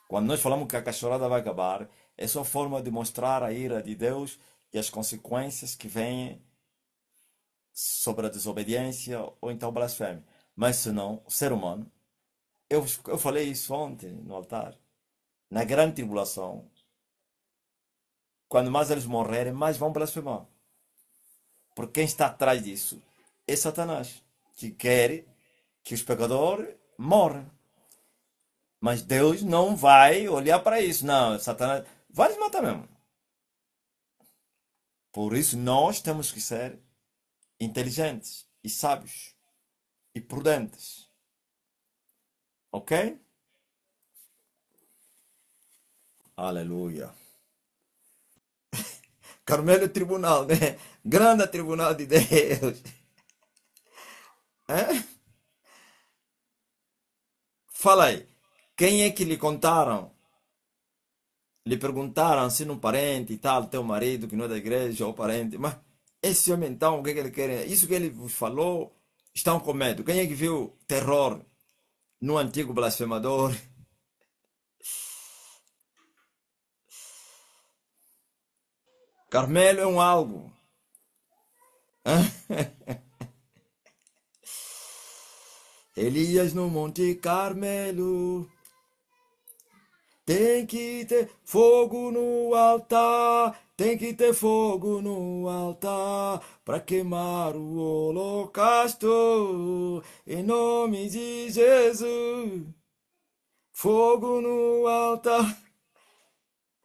Quando nós falamos que a cachorrada vai acabar, é só forma de mostrar a ira de Deus e as consequências que vêm sobre a desobediência ou então blasfêmia. Mas se não, o ser humano, eu falei isso ontem no altar, na grande tribulação, quando mais eles morrerem, mais vão blasfemar. Porque quem está atrás disso é Satanás, que quer que os pecadores morram. Mas Deus não vai olhar para isso. Não, Satanás vai nos matar mesmo. Por isso nós temos que ser inteligentes e sábios e prudentes. Ok? Aleluia. Carmelo é tribunal, né? Grande tribunal de Deus. Hã? Fala aí. Quem é que lhe contaram? Lhe perguntaram se um parente e tal, teu marido que não é da igreja ou parente. Mas esse homem então, o que, é que ele quer? Isso que ele vos falou, estão com medo. Quem é que viu terror no antigo blasfemador? Carmelo é um algo. Hã? Elias no Monte Carmelo. Tem que ter fogo no altar, tem que ter fogo no altar, para queimar o holocausto, em nome de Jesus. Fogo no altar,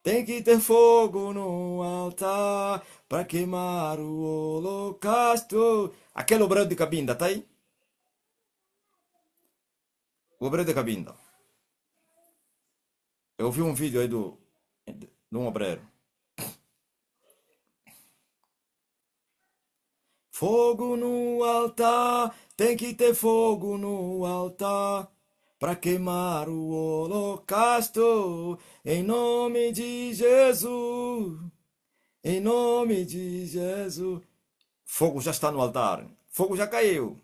tem que ter fogo no altar, para queimar o holocausto. Aquele obreiro de Cabinda, tá aí? O obreiro de Cabinda. Eu vi um vídeo aí de um obreiro. Fogo no altar, tem que ter fogo no altar, para queimar o holocausto, em nome de Jesus. Em nome de Jesus. Fogo já está no altar. Fogo já caiu.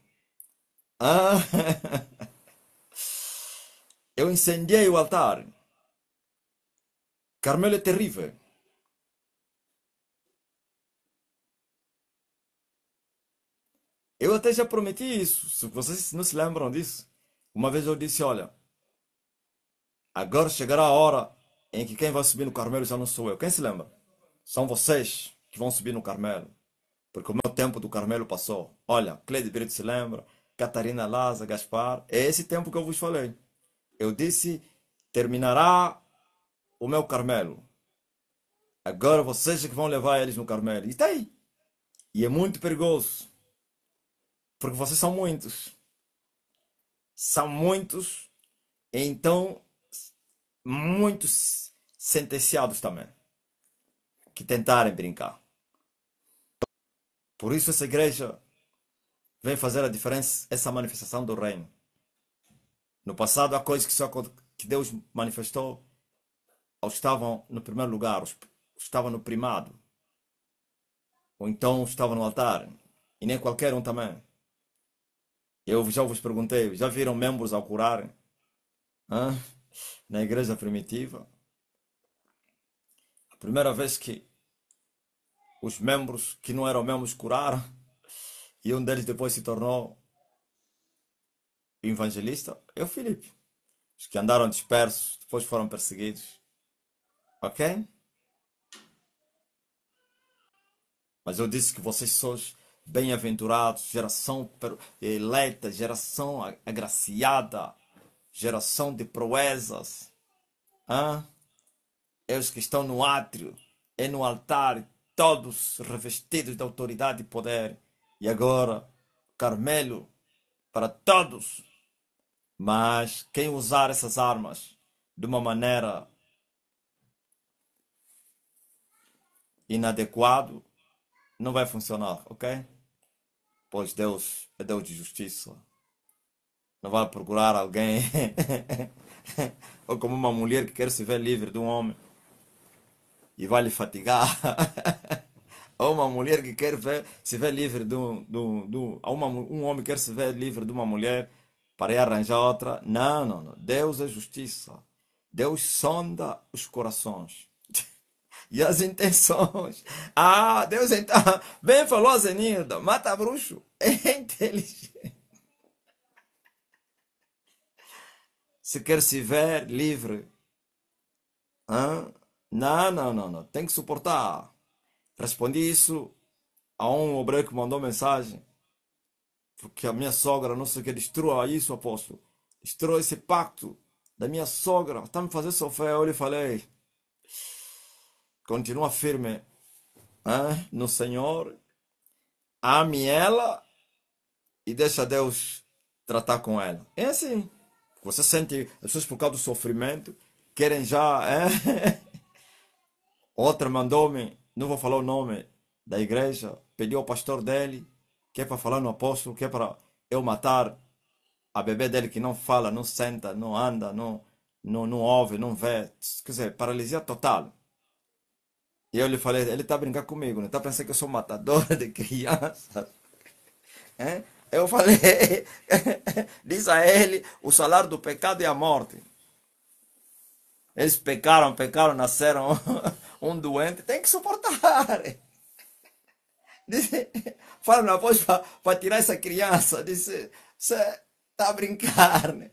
Ah, eu incendiei o altar. Carmelo é terrível. Eu até já prometi isso. Se vocês não se lembram disso. Uma vez eu disse, olha, agora chegará a hora em que quem vai subir no Carmelo já não sou eu. Quem se lembra? São vocês que vão subir no Carmelo. Porque o meu tempo do Carmelo passou. Olha, Cleide Brito se lembra, Catarina Laza, Gaspar. É esse tempo que eu vos falei. Eu disse, terminará o meu Carmelo. Agora vocês é que vão levar eles no Carmelo. E está aí. E é muito perigoso. Porque vocês são muitos. São muitos. Então, muitos sentenciados também. Que tentarem brincar. Por isso essa igreja vem fazer a diferença, essa manifestação do reino. No passado há coisas que Deus manifestou aos que estavam no primeiro lugar, os que estavam no primado, ou então estavam no altar, e nem qualquer um também. Eu já vos perguntei, já viram membros ao curarem? Hã? Na igreja primitiva? A primeira vez que os membros que não eram membros curaram, e um deles depois se tornou evangelista, é o Filipe. Os que andaram dispersos, depois foram perseguidos. Ok? Mas eu disse que vocês sois bem-aventurados, geração eleita, geração agraciada, geração de proezas. Hã? É os que estão no átrio, é no altar, todos revestidos de autoridade e poder. E agora, Carmelo para todos. Mas quem usar essas armas de uma maneira inadequada não vai funcionar, ok? Pois Deus é Deus de justiça. Não vai procurar alguém ou como uma mulher que quer se ver livre de um homem e vai lhe fatigar. Ou uma mulher que quer se ver livre um homem que quer se ver livre de uma mulher para ir arranjar outra. Não, não, não. Deus é justiça. Deus sonda os corações e as intenções. Ah, Deus então. Bem falou Zenilda, mata bruxo. É inteligente. Se quer se ver livre. Hã? Não, não, não, não. Tem que suportar. Respondi isso a um obreiro que mandou mensagem. Porque a minha sogra, não sei o que, destrua isso, apóstolo. Destrua esse pacto da minha sogra. Está me fazendo sofrer. Eu lhe falei. Continua firme, hein, no Senhor. Ame ela e deixa Deus tratar com ela. É assim. Você sente as pessoas por causa do sofrimento querem já. Outra mandou-me, não vou falar o nome da igreja, pediu ao pastor dele, que é para falar no apóstolo, que é para eu matar a bebê dele que não fala, não senta, não anda, não ouve, não vê. Quer dizer, paralisia total. E eu lhe falei, ele está a brincar comigo, né? Está pensando que eu sou matador de crianças. Hein? Eu falei, diz a ele, o salário do pecado é a morte. Eles pecaram, nasceram um doente, tem que suportar. Disse, fala na voz para tirar essa criança. Disse, você está a brincar, né?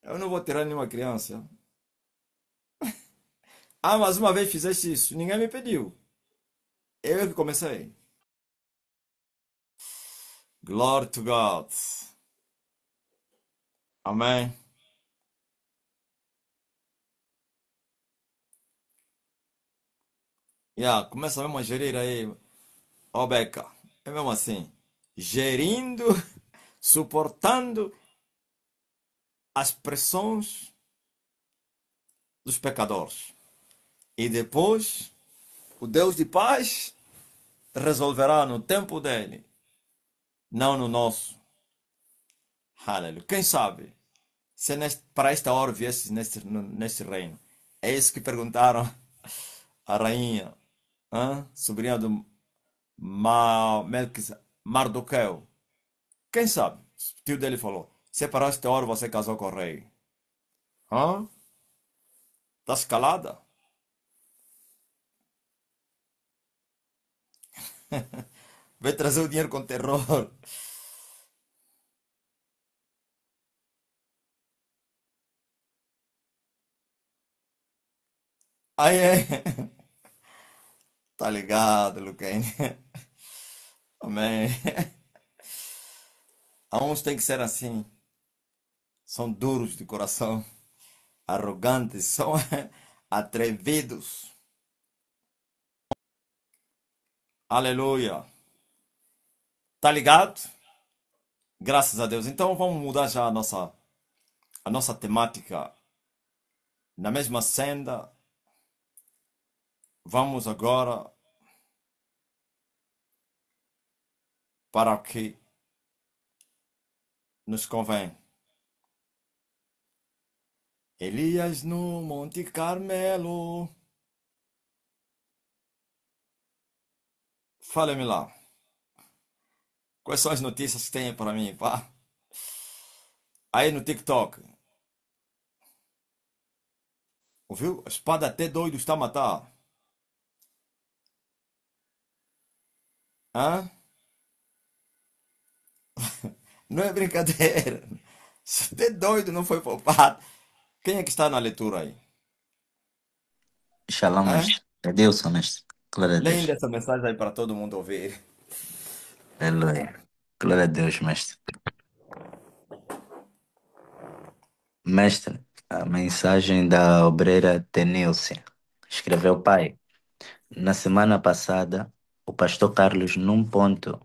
Eu não vou tirar nenhuma criança. Ah, mas uma vez fizeste isso, ninguém me pediu. Eu é que comecei. Glory to God. Amém. Yeah, começa mesmo a gerir aí. Ó, Beca. É mesmo assim. Gerindo, suportando as pressões dos pecadores. E depois, o Deus de paz resolverá no tempo dele, não no nosso. Aleluia. Quem sabe, se para esta hora viesse neste reino. É isso que perguntaram a rainha. hã? Sobrinha do Mardoqueu. Quem sabe? O tio dele falou: separaste ouro, você casou com o rei. Hã? Tá escalada? Vai trazer o dinheiro com terror. Aí é. Tá ligado, Luquene? Amém. A uns tem que ser assim. São duros de coração, arrogantes, são atrevidos. Aleluia. Tá ligado? Graças a Deus. Então vamos mudar já a nossa temática na mesma senda. Vamos agora para o que nos convém. Elias no Monte Carmelo. Fale-me lá. Quais são as notícias que tem para mim, pá? Aí no TikTok. Ouviu? A espada até doido está a matar. Hã? Não é brincadeira. Se até doido não foi poupado. Quem é que está na leitura aí? Shalom, Hã? mestre. É Deus, mestre. Glória a Leia Deus. essa mensagem aí para todo mundo ouvir. Aleluia. Glória a Deus, mestre. Mestre, a mensagem da obreira Tenilce. Escreveu pai. Na semana passada, o pastor Carlos, num ponto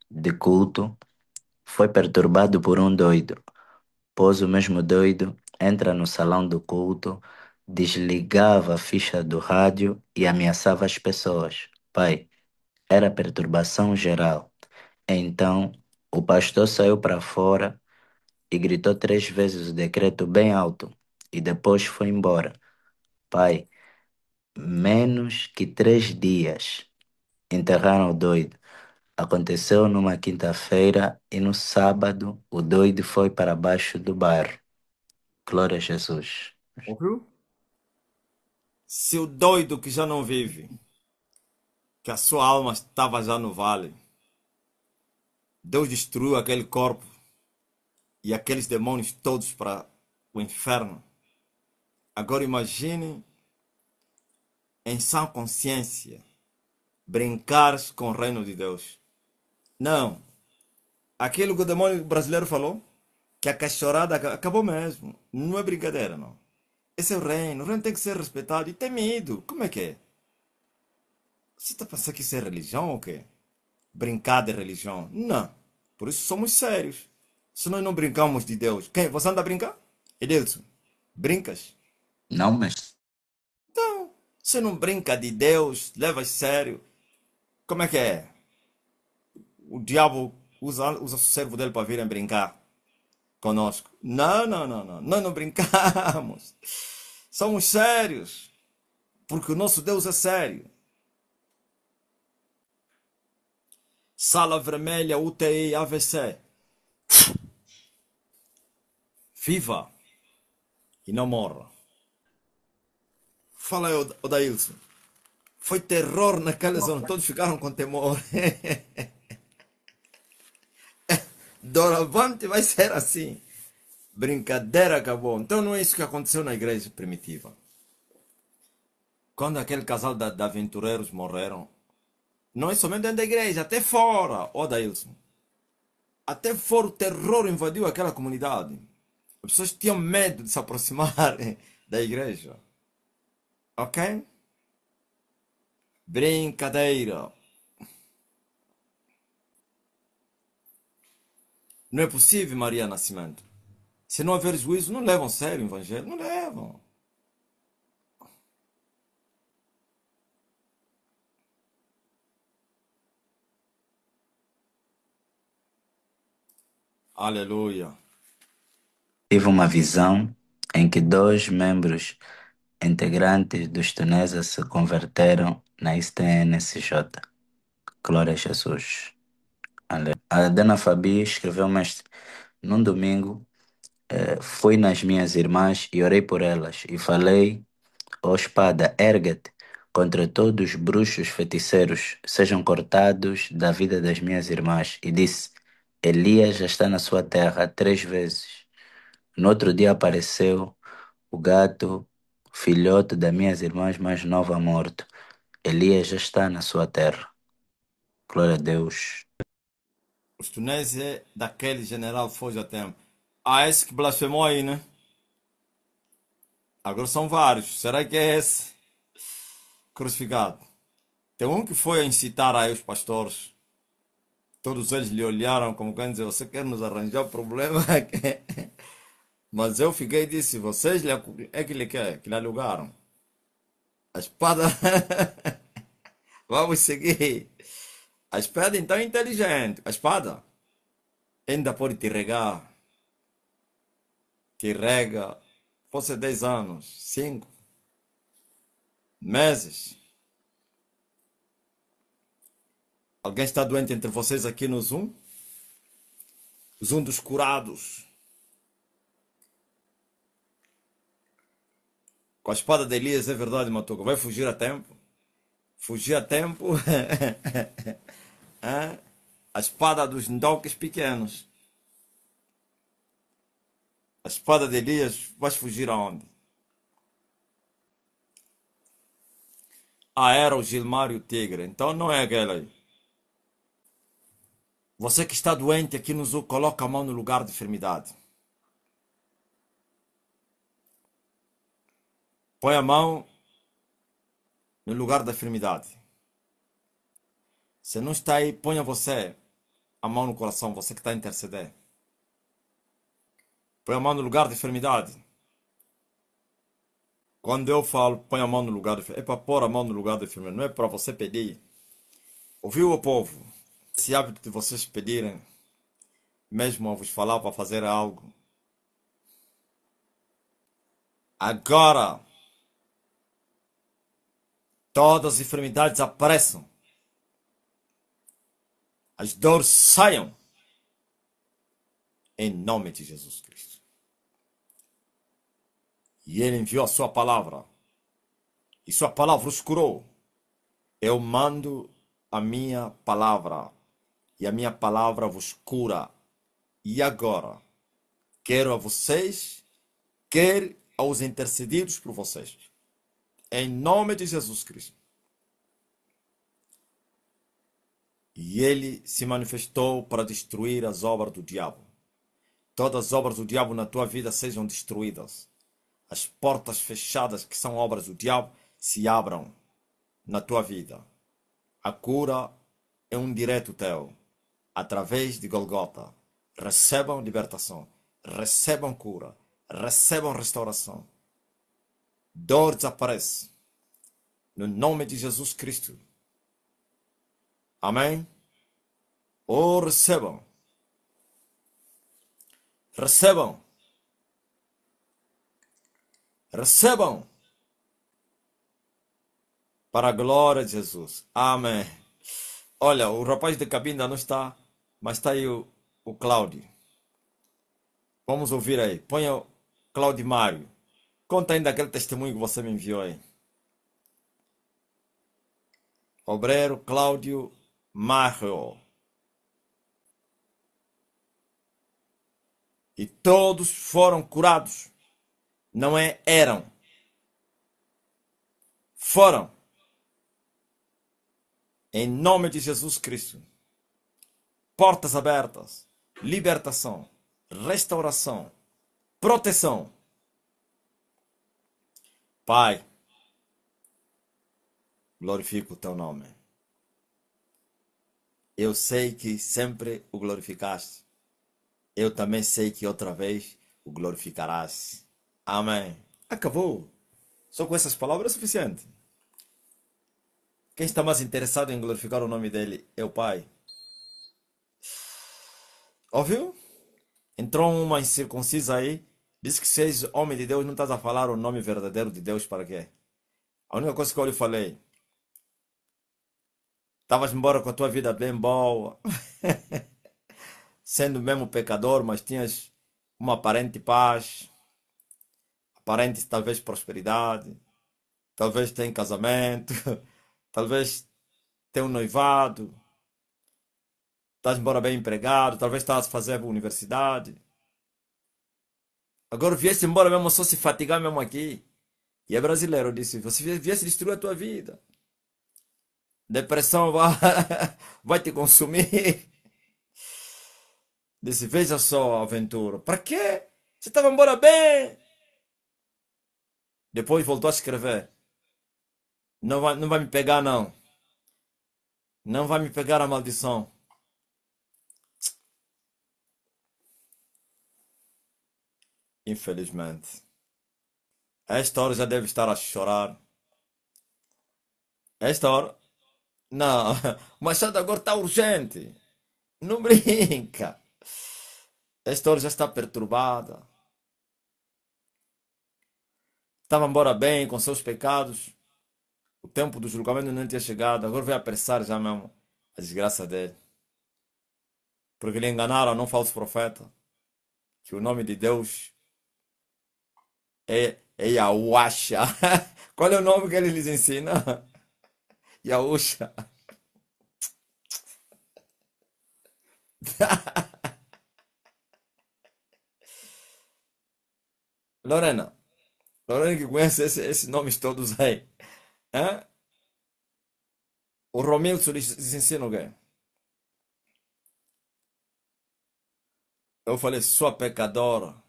de culto, foi perturbado por um doido. Pois o mesmo doido entra no salão do culto, desligava a ficha do rádio e ameaçava as pessoas. Pai, era perturbação geral. Então, o pastor saiu para fora e gritou 3 vezes o decreto bem alto e depois foi embora. Pai, menos que 3 dias enterraram o doido. Aconteceu numa quinta-feira e no sábado o doido foi para baixo do bairro. Glória a Jesus. Ouviu? Se o doido que já não vive, que a sua alma estava já no vale, Deus destruiu aquele corpo e aqueles demônios todos para o inferno. Agora imagine em sã consciência brincares com o reino de Deus. Não, aquilo que o demônio brasileiro falou, que a cachorrada acabou mesmo. Não é brincadeira, não. Esse é o reino tem que ser respeitado e temido. Como é que é? Você está pensando que isso é religião ou quê? Brincar de religião? Não. Por isso somos sérios. Se nós não brincamos de Deus, quem? Você anda a brincar? Edilson, brincas? Não, mestre. Então, você não brinca de Deus, leva a sério. Como é que é? O diabo usa o servo dele para virem brincar conosco. Não, não, não, não. Nós não brincamos. Somos sérios. Porque o nosso Deus é sério. Sala vermelha, UTI, AVC. Viva e não morra. Fala aí, Odailson. Foi terror naquela zona. Todos ficaram com temor. Doravante vai ser assim. Brincadeira acabou. Então não é isso que aconteceu na igreja primitiva. Quando aquele casal de aventureiros morreram, não é somente dentro da igreja, até fora, Odailson. Até fora o terror invadiu aquela comunidade. As pessoas tinham medo de se aproximar da igreja. Ok? Brincadeira. Não é possível, Maria Nascimento. Se não houver juízo, não levam a sério o evangelho. Não levam. Aleluia. Tive uma visão em que 2 membros integrantes dos Tunesa se converteram na ISTNSJ. Glória a Jesus. A Dana Fabi escreveu, mestre, num domingo, fui nas minhas irmãs e orei por elas e falei, ó espada, ergue-te contra todos os bruxos feiticeiros, sejam cortados da vida das minhas irmãs. E disse, Elias já está na sua terra 3 vezes. No outro dia apareceu o gato, filhote das minhas irmãs mais nova morto. Elias já está na sua terra. Glória a Deus. Os túneis é daquele general foge a tempo. Ah, esse que blasfemou aí, né? Agora são vários. Será que é esse crucificado? Tem um que foi a incitar aí os pastores. Todos eles lhe olharam como quem dizer, você quer nos arranjar problema? Mas eu fiquei e disse, vocês é que lhe quer, que lhe alugaram. A espada. Vamos seguir. A espada então é inteligente. A espada ainda pode te regar. Te rega. Fosse 10 anos, 5 meses. Alguém está doente entre vocês aqui no Zoom? Zoom dos curados. Com a espada de Elias, é verdade, Matuca. Vai fugir a tempo? Fugir a tempo? Hã? A espada dos ndoques pequenos. A espada de Elias, vais fugir aonde? Ah, era o Gilmário Tigre. Então não é aquele aí. Você que está doente aqui no Zoom, coloca a mão no lugar de enfermidade. Põe a mão no lugar da enfermidade. Se não está aí, ponha você a mão no coração, você que está a interceder. Põe a mão no lugar da enfermidade. Quando eu falo, põe a mão no lugar da enfermidade, é para pôr a mão no lugar da enfermidade, não é para você pedir. Ouviu, o povo? Esse hábito de vocês pedirem, mesmo a vos falar para fazer algo. Agora, todas as enfermidades apareçam. As dores saiam. Em nome de Jesus Cristo. E Ele enviou a sua palavra. E sua palavra os curou. Eu mando a minha palavra. E a minha palavra vos cura. E agora, quero a vocês, quero aos intercedidos por vocês. Em nome de Jesus Cristo. E Ele se manifestou para destruir as obras do diabo. Todas as obras do diabo na tua vida sejam destruídas. As portas fechadas que são obras do diabo se abram na tua vida. A cura é um direito teu. Através de Golgota. Recebam libertação. Recebam cura. Recebam restauração. Dor desaparece. No nome de Jesus Cristo. Amém? Oh, recebam. Recebam. Recebam. Para a glória de Jesus. Amém. Olha, o rapaz de cabine não está, mas está aí o Cláudio. Vamos ouvir aí. Ponha o Cláudio Mário. Conta ainda aquele testemunho que você me enviou aí. Obreiro Cláudio Mário. E todos foram curados. Não é eram. Foram. Em nome de Jesus Cristo. Portas abertas. Libertação. Restauração. Proteção. Pai, glorifico o teu nome. Eu sei que sempre o glorificaste. Eu também sei que outra vez o glorificarás. Amém. Acabou. Só com essas palavras é suficiente. Quem está mais interessado em glorificar o nome dele é o Pai. Ouviu? Entrou uma incircuncisa aí. Diz que se és homem de Deus, não estás a falar o nome verdadeiro de Deus para quê? A única coisa que eu lhe falei. Estavas embora com a tua vida bem boa, sendo mesmo pecador, mas tinhas uma aparente paz, aparente talvez prosperidade, talvez tem casamento, talvez tem um noivado, estás embora bem empregado, talvez estás a fazer a universidade. Agora viesse embora mesmo só se fatigar mesmo aqui. E é brasileiro, eu disse, você viesse destruir a tua vida. Depressão vai, vai te consumir. Disse, veja só, aventura. Para quê? Você estava embora bem. Depois voltou a escrever. Não vai me pegar, não. Não vai me pegar a maldição. Infelizmente. A esta hora já deve estar a chorar. A esta hora. Não, o Machado agora está urgente. Não brinca. Esta hora já está perturbada. Estava embora bem com seus pecados. O tempo do julgamento não tinha chegado. Agora vai apressar já mesmo a desgraça dele. Porque lhe enganaram, não falso profeta. Que o nome de Deus é Yahuasha. Qual é o nome que ele lhes ensina? Yahusha. Lorena. Lorena que conhece esses nomes todos aí. Hã? O Romilson lhes ensina o quê? Eu falei, sua pecadora.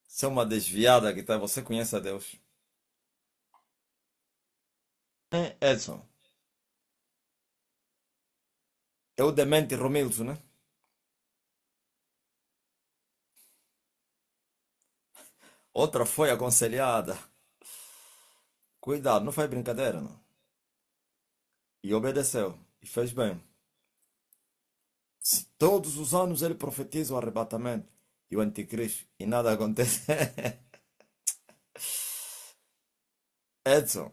Você é uma desviada que tá. Você conhece a Deus. Edson. É o demente Romilson, né? Outra foi aconselhada. Cuidado, não faz brincadeira, não. E obedeceu. E fez bem. Todos os anos ele profetiza o arrebatamento e o anticristo. E nada acontece. Edson,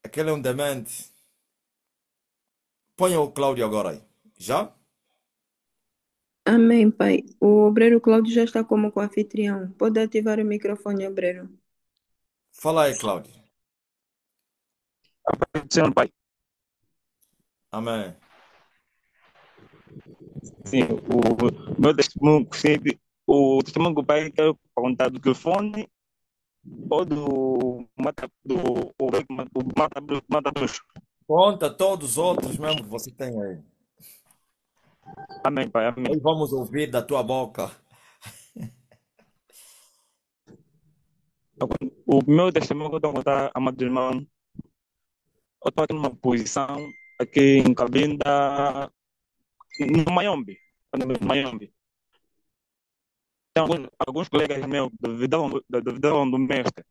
aquele é um demente. Ponha o Cláudio agora aí. Já? Amém, Pai. O obreiro Cláudio já está como co-anfitrião. Pode ativar o microfone, obreiro. Fala aí, Cláudio. Senhor Pai, Amém. sim, o meu testemunho, sim, o testemunho do Pai que eu perguntar do telefone ou do mata bruxo. Conta todos os outros mesmo que você tem aí. Amém, Pai, amém. Aí vamos ouvir da tua boca. O meu testemunho que eu estou a contar, amado irmão, eu estou aqui numa posição aqui em Cabinda, no Mayombe, no Mayombe. Tem alguns colegas meus duvidavam do mestre.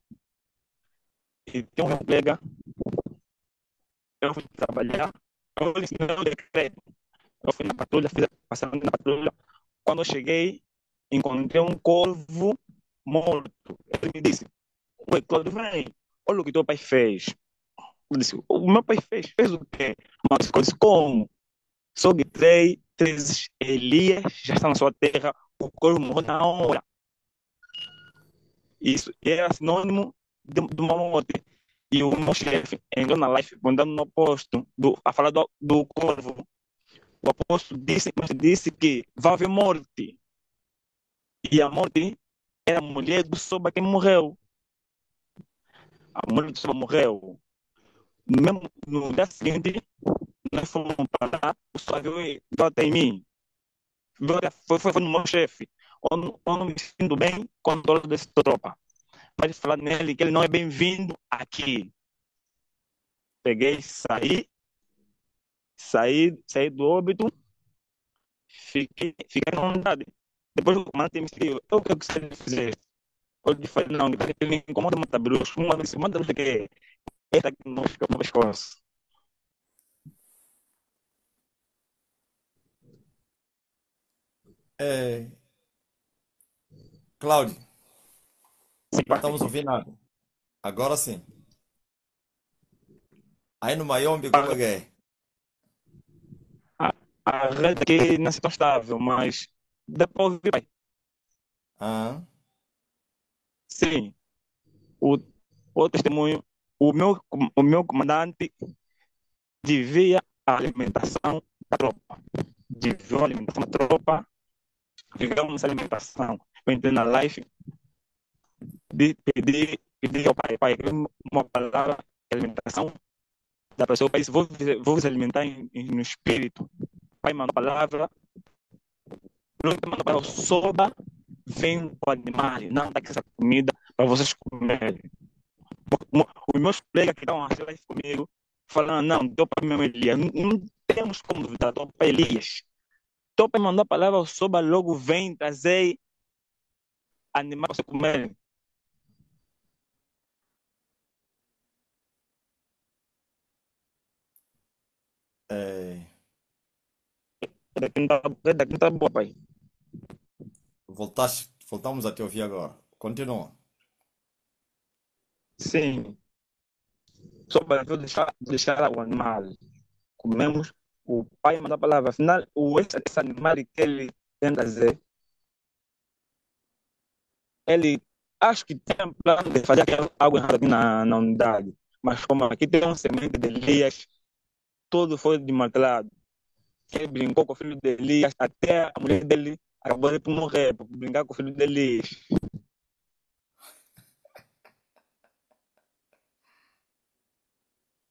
E tem um colega, eu fui trabalhar, eu ensinei o decreto. Eu fui na patrulha, passando na patrulha. Quando eu cheguei, encontrei um corvo morto. Ele me disse: Ué, Cláudio, vem, olha o que teu pai fez. Eu disse: O meu pai fez o quê? Mas eu disse: Como? Só gritei, três Elias já está na sua terra, o corvo morreu na hora. Isso era sinônimo de uma morte. E o meu chefe entrou na live, mandando no posto, a falar do corvo. O apóstolo disse que vai haver morte. E a morte era a mulher do Soba que morreu. A mulher do Soba morreu. Mesmo no dia seguinte, nós fomos para lá, o Soba veio até em mim. Foi no meu chefe. Eu não me sinto bem com toda essa tropa. Pode falar nele que ele não é bem-vindo aqui. Peguei, saí do óbito, fiquei na vontade. Depois o comandante me disse: eu quero que você fizesse. Eu lhe falei: não, ele me incomoda muito a bruxa. Uma disse: manda bruxa que esta aqui não fica no pescoço. É, Cláudio, Sim, não pai. estamos ouvindo nada. Agora sim. Aí no Mayombe, como é que é? A, a rede aqui não é tão estável, mas dá para ouvir, pai. Ah, Sim, o, o testemunho, o meu comandante devia a alimentação da tropa. Devia a alimentação da tropa, digamos a alimentação. Eu entrei na live, pedi ao pai, pai, uma palavra de alimentação da pessoa. O pai disse, vou vos alimentar no espírito. O pai mandou a palavra, não mandou a palavra, soba, vem com o animal, não dá essa comida para vocês comerem. Os meus colegas que estão a live comigo falando, não, teu pai mesmo Elias, não temos como duvidar, teu pai Elias. Teu pai mandou a palavra, soba logo, vem trazer animal para você comer. é, É daqui não tá boa, pai. voltamos a te ouvir agora. Continua. Sim, soba, vou deixar o animal. Comemos, o pai mandou a palavra, afinal, esse animal que ele tem a dizer, ele acho que tem um plano de fazer algo errado aqui na unidade, mas como aqui tem um semente de Elias, tudo foi desmantelado. Ele brincou com o filho de Elias, até a mulher dele acabou de morrer por brincar com o filho de Elias.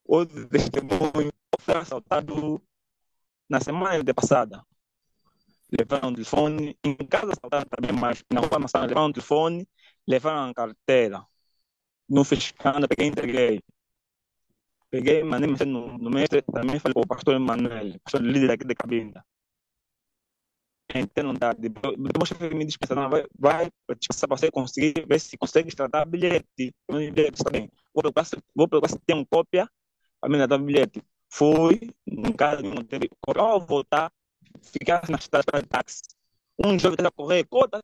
Outro testemunho foi assaltado na semana de passada. Levaram o telefone, em casa assaltaram também, mas na rua Massana levaram o telefone, levaram a carteira. Não fiz escândalo, peguei e entreguei. Peguei, mandei mensagem no mestre, também falei para o pastor Emanuel, pastor líder aqui de Cabinda. Então, não dá. Depois que me dispensa, não, vai dispensar para você conseguir, ver se consegue tratar bilhete. Bilhete está bem. Vou procurar se tem uma cópia para me dar bilhete. Fui, em casa, não teve cópia. Ao voltar, ficar na estrada de táxi. Um jovem estava a correr, cota.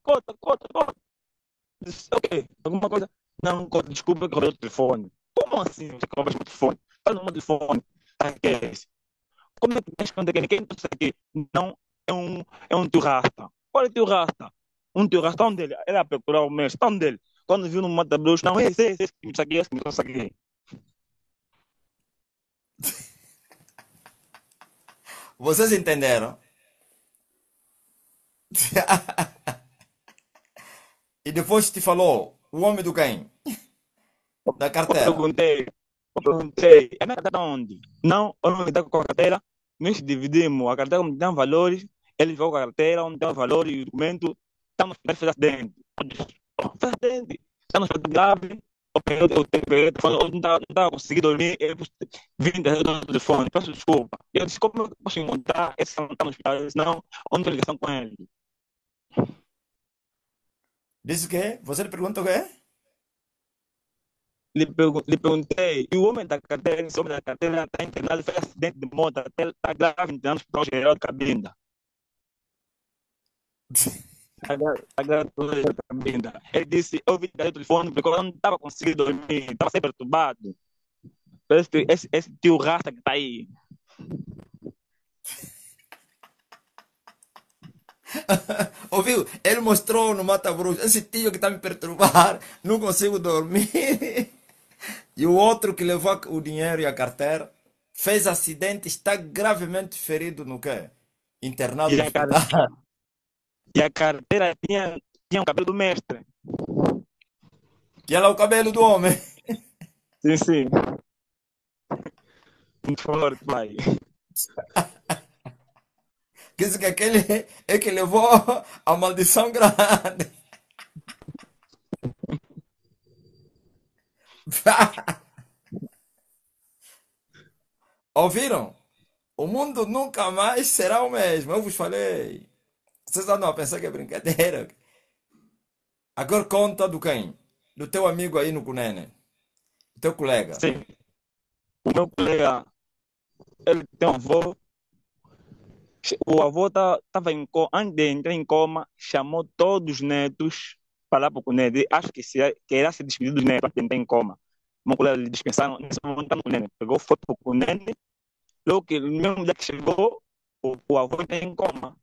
Disse, ok, alguma coisa. Não, cota, desculpa, que eu roubei o telefone. Como assim você roubou o telefone? Fala no meu telefone. Tá, que é esse? Como é que tens conta que quem trouxe aqui? Não, é um tio rasta. Qual é tio rasta? Um tio rasta, onde ele? Ele ia procurar o mestre, onde ele? Quando viu no Mata Bruxo, não, esse que me trouxe aqui, esse que me trouxe aqui. Vocês entenderam? E depois te falou o homem do quem? Da Eu carteira. perguntei, a minha carteira onde? Não, eu não me dá com a carteira, nós dividimos, a carteira me dá valores, ele jogou a carteira, onde tem valores e o documento, está no hospital, fez acidente. Eu disse, fez acidente, está no hospital grave, eu peguei o telefone, eu não estava conseguindo dormir, eu vim do telefone, peço desculpa. Eu disse, como eu posso encontrar esse que não está no hospital? Ele disse, não, onde tem ligação com ele? Disse o quê? Você lhe pergunta o quê? Lhe perguntei, e o homem da carteira, esse homem da carteira está internado, fez acidente de moto, até está grave, internado no hospital geral de Cabinda. Está grave no hospital de Cabinda. Ele disse, eu vi o telefone, porque eu não estava conseguindo dormir, estava sempre perturbado. Esse tio Rasta que está aí. Ouviu? Ele mostrou no Mata Bruxa. Esse tio que está me perturbar, não consigo dormir. E o outro que levou o dinheiro e a carteira fez acidente, está gravemente ferido no quê? Internado E no a, hospital. e a carteira tinha o cabelo do mestre. E ela é o cabelo do homem. Sim, sim. Muito forte, pai. Quer dizer que aquele é que levou a maldição grande. Ouviram? O mundo nunca mais será o mesmo. Eu vos falei. Vocês andam a pensar que é brincadeira. Agora conta do quem? Do teu amigo aí no Cunene. Do teu colega. Sim. O meu colega, ele tem um avô. O avô estava em coma, antes de entrar em coma, chamou todos os netos para lá para o neto. Acho que irá se despedir dos netos para quem está em coma. Uma colega lhe dispensaram, nesse momento tá no Cunene. Pegou, foi pro Cunene, logo que no mesmo dia que chegou, o avô está em coma.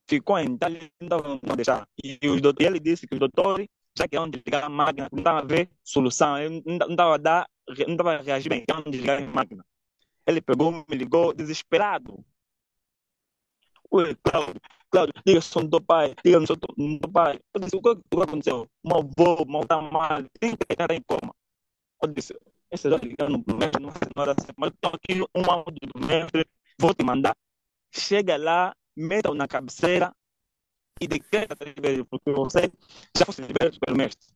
Ficou em Itália, não deixar. E ele disse que os doutores já queriam desligar a máquina, não estava a ver solução, ele não estava a dar, não estava a reagir bem, queriam desligar a máquina. Ele pegou, me ligou, desesperado. Oi, Cláudio, liga se do pai, liga no seu do pai. Eu disse, o que aconteceu? Meu avô, meu tá mal, tem que estar em coma. Eu disse, esse já ligando no mestre, não sei, não era assim, mas estou aqui um áudio do mestre, vou te mandar. Chega lá, meta na cabeceira e decreta 3 vezes, porque você já fosse liberto pelo mestre.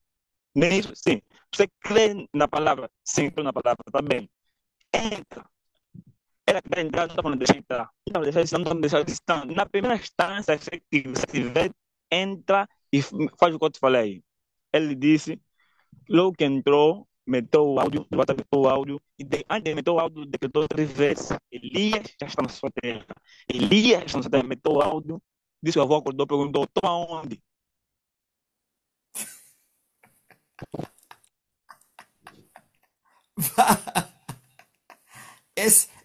Nem isso, sim. Você crê na palavra? Sim, crê na palavra, tá bem. Entra. Era que vai entrar, não estava me deixando entrar. Não estava me deixando, não estava me deixando distante. Na primeira instância, se tiver, entra e faz o que eu te falei. Ele disse, logo que entrou, meteu o áudio, meteu o áudio, e antes de meter o áudio, decretou 3 vezes. Elias já está na sua terra. Elias já está na sua terra, meteu o áudio, disse que o avô acordou, perguntou, estou aonde?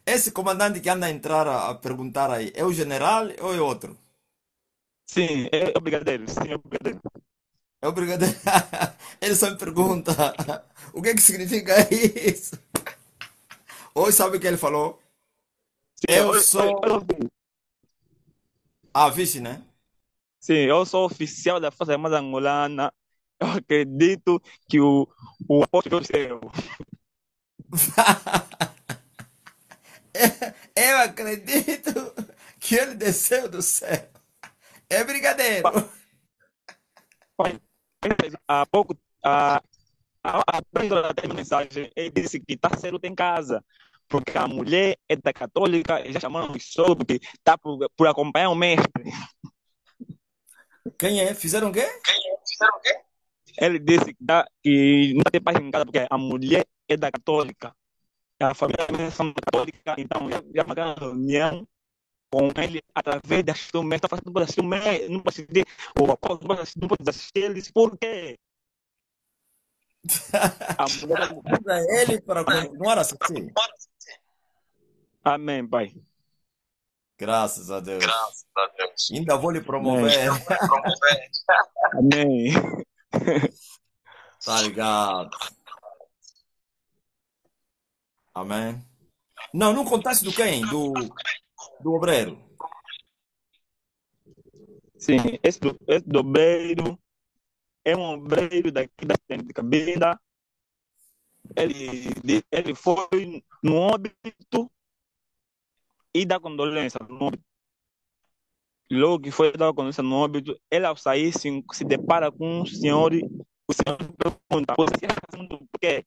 Esse comandante que anda a entrar a perguntar aí, é o general ou é outro? Sim, é o brigadeiro, sim, é o brigadeiro. É o brigadeiro. Ele só me pergunta o que significa isso. Hoje sabe o que ele falou? Sim, Eu sou. Ah, vice, né? sim, eu sou oficial da Força Armada Angolana. Eu acredito que o apóstolo é seu. Eu acredito que ele desceu do céu. É brigadeiro. Pai, há pouco, a pregadora da mensagem, ele disse que está certo em casa, porque a mulher é da católica, e já chamaram de sogro, porque está por acompanhar o mestre. Quem é? Fizeram o quê? Ele disse que não tem paz em casa, porque a mulher é da católica. A família é católica, então já marcaram uma reunião com ele através da assistir o mestre. Está fazendo, não pode assistir o mestre, não pode assistir o apóstolo, não pode assistir. Ele disse, por quê? A mulher... Usa ele para continuar a assistir. Amém, pai. Graças a Deus. Ainda vou lhe Amém. promover. Amém. Tá ligado? Amém. Não, não contaste do quem? Do obreiro. Sim, esse obreiro é um obreiro daqui da cidade de Cabinda. Ele foi no óbito e dá condolência no óbito. Logo que foi dar condolência no óbito, ele ao sair se depara com um senhor. O senhor pergunta, você está fazendo por quê?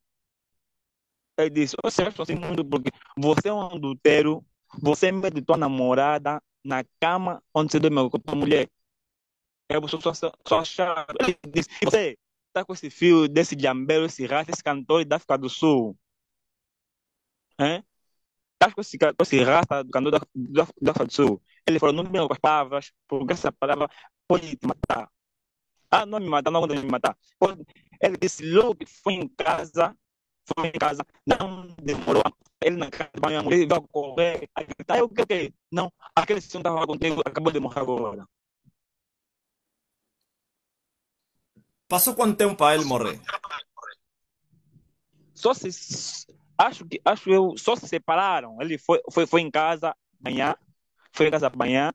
Ele disse, você está fazendo muito porque você é um adultério, você mete tua namorada na cama onde você dorme com tua mulher. É você só achar. Ele disse, e você está com esse fio desse jambelo, esse rato, esse cantor da África do Sul. Hein? Tá com esse raça do cantor da África do Sul. Ele falou, não me lembro com as palavras, porque essa palavra pode te matar. Ah, não me matar, não pode me matar. Ele disse, logo que foi em casa, não demorou. Ele na casa de banho, a mulher vai correr. Aí, tá, eu o que? Não, aquele senhor estava contigo, acabou de morrer agora. Passou quanto tempo para ele morrer? Só se acho eu só se separaram. Ele foi em casa banhar, foi em casa banhar,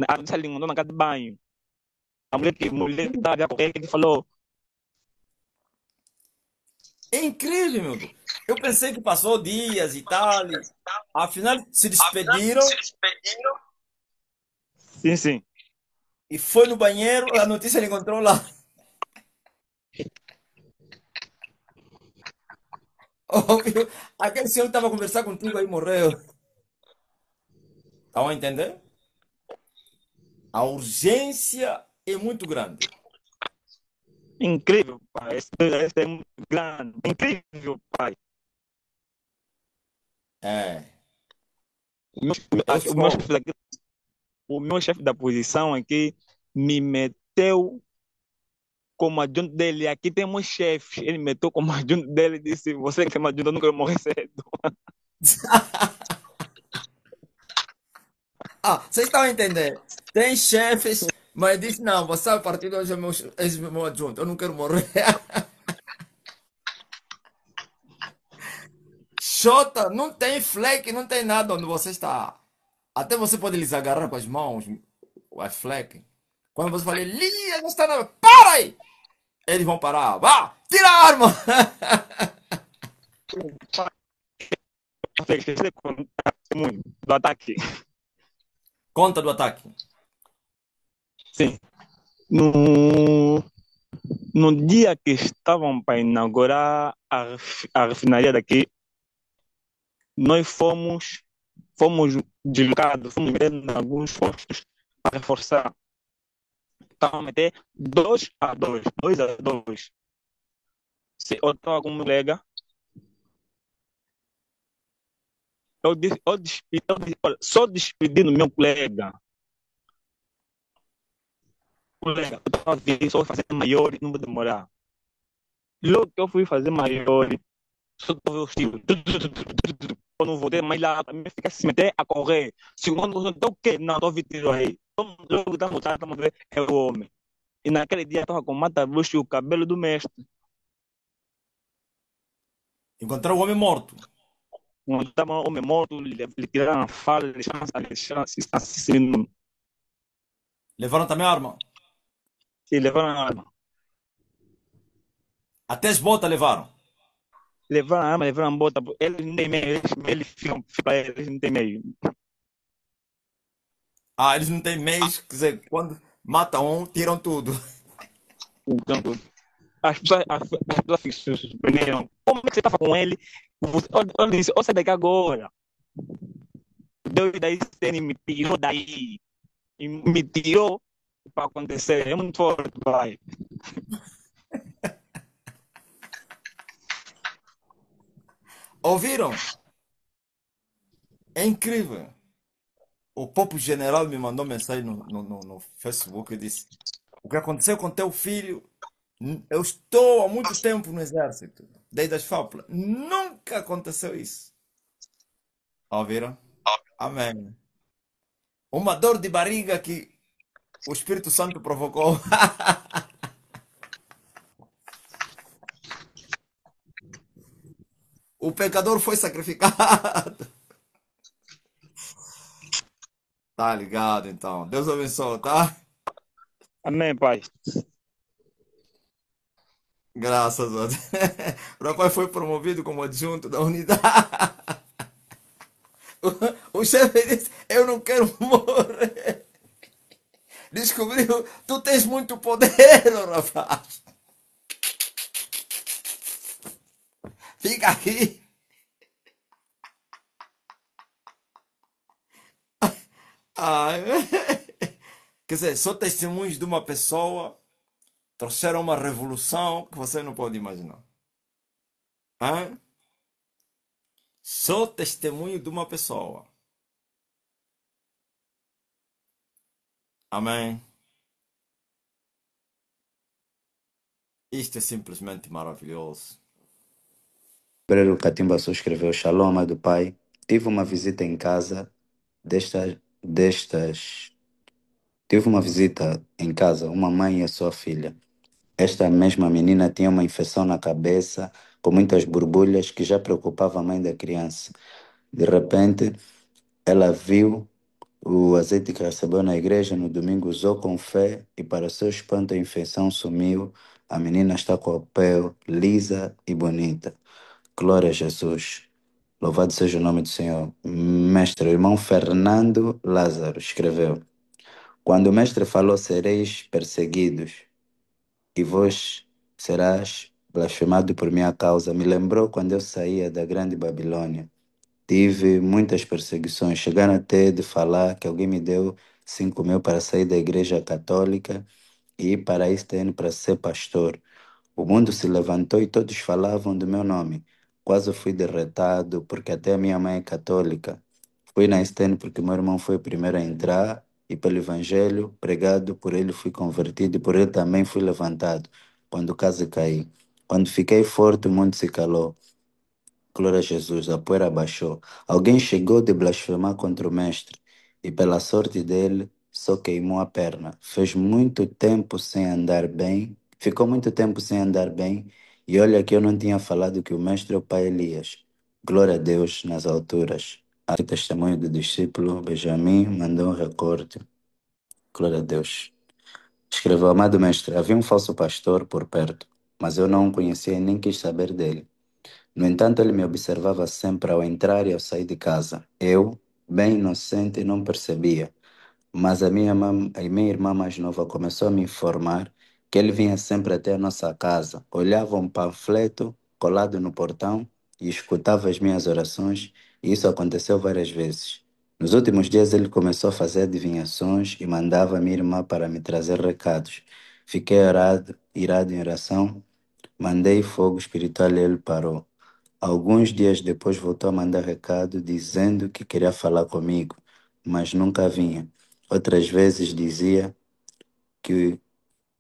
a notícia ele mandou na casa de banho. A mulher que estava a correr, ele falou, É incrível, meu Deus. Eu pensei que passou dias e tal. Afinal, se despediram sim, sim. e foi no banheiro. A notícia ele encontrou lá. Óbvio, aquele senhor que estava a conversar contigo aí morreu. Estão a entender? A urgência é muito grande. Incrível, pai. Esse é muito grande. Incrível, pai. É. O meu, Eu o meu sou. chefe daqui, o meu chefe da posição aqui me meteu como adjunto dele. Aqui temos chefes. Ele meteu como adjunto dele e disse: Você que é meu adjunto, eu não quero morrer cedo. Ah, vocês estão a entender? Tem chefes, mas diz, não, você a partir de hoje é meu adjunto, eu não quero morrer. Xota, não tem fleck, não tem nada onde você está. Até você pode lhes agarrar com as mãos, as fleck. Quando você fala, Lia, não está nada, para aí! Eles vão parar, vá, tira a arma! Você esqueceu muito do ataque. Conta do ataque. Sim. No, no dia que estavam para inaugurar a refinaria daqui, nós fomos deslocados, fomos meter em alguns postos para reforçar. Estavam a meter 2-2, 2-2. Se eu estava com um colega, olha, só despedi no meu colega, eu estava aqui, só vou fazer maior, não vou demorar. Logo que eu fui fazer maior, só estou ver os tiros. Quando voltei mais lá, também fica se meter a correr. Segundo, então o quê? Não, estou a ver tiro aí. Então, logo que estamos a ver, é o homem. E naquele dia estava com mata-bruxo e o cabelo do mestre. Encontrou o homem morto. Quando estava o homem morto, lhe tiraram a fala, lhe deixaram assassino. Levaram também a arma. E levaram a arma. Até as botas levaram. Levaram a arma, levaram a bota. Eles não têm meio, eles ficam para eles não têm meio. Ah, eles não têm meios, quer dizer, quando matam um, tiram tudo. Então, as pessoas se surpreenderam. Como é que você estava com ele? Olha, disse, ó, sai daqui agora. Deu daí, ele me tirou daí. E me tirou para acontecer. É muito forte, pai. Ouviram? É incrível. O Popo General me mandou mensagem no Facebook e disse: O que aconteceu com teu filho? Eu estou há muito tempo no exército, desde as fábulas. Nunca aconteceu isso. Ouviram? Amém. Uma dor de barriga que o Espírito Santo provocou. O pecador foi sacrificado. Tá ligado, então. Deus abençoe, tá? Amém, pai. Graças a Deus. O rapaz foi promovido como adjunto da unidade. O chefe disse: Eu não quero morrer. Descobriu, tu tens muito poder, ô rapaz. Fica aqui. Ai. Quer dizer, só testemunhos de uma pessoa trouxeram uma revolução que você não pode imaginar. Hã? Só testemunho de uma pessoa. Amém. Isto é simplesmente maravilhoso. Pedro Catimba só escreveu Shalom, amado pai. Tive uma visita em casa destas. Tive uma visita em casa, uma mãe e a sua filha. Esta mesma menina tinha uma infecção na cabeça, com muitas borbulhas, que já preocupava a mãe da criança. De repente, ela viu o azeite que recebeu na igreja no domingo, usou com fé e, para seu espanto, a infecção sumiu. A menina está com a pele lisa e bonita. Glória a Jesus. Louvado seja o nome do Senhor. Mestre, o irmão Fernando Lázaro escreveu: Quando o mestre falou, sereis perseguidos e vós serás blasfemado por minha causa, me lembrou quando eu saía da grande Babilônia. Tive muitas perseguições, chegaram até de falar que alguém me deu 5.000 para sair da igreja católica e ir para a ISTN para ser pastor. O mundo se levantou e todos falavam do meu nome. Quase fui derretado, porque até a minha mãe é católica. Fui na ISTN porque meu irmão foi o primeiro a entrar e pelo evangelho pregado por ele fui convertido e por ele também fui levantado. quando quase caí. Quando fiquei forte, o mundo se calou. Glória a Jesus, a poeira baixou. Alguém chegou de blasfemar contra o mestre e, pela sorte dele, só queimou a perna. Fez muito tempo sem andar bem, ficou muito tempo sem andar bem, e olha que eu não tinha falado que o mestre é o pai Elias. Glória a Deus nas alturas. Aqui testemunho do discípulo Benjamin mandou um recorte. Glória a Deus. Escreveu, amado mestre, havia um falso pastor por perto, mas eu não o conhecia e nem quis saber dele. No entanto, ele me observava sempre ao entrar e ao sair de casa. Eu, bem inocente, não percebia, mas a minha irmã mais nova começou a me informar que ele vinha sempre até a nossa casa, olhava um panfleto colado no portão e escutava as minhas orações, e isso aconteceu várias vezes. Nos últimos dias, ele começou a fazer adivinhações e mandava a minha irmã para me trazer recados. Fiquei irado em oração, mandei fogo espiritual e ele parou. Alguns dias depois voltou a mandar recado dizendo que queria falar comigo, mas nunca vinha. Outras vezes dizia que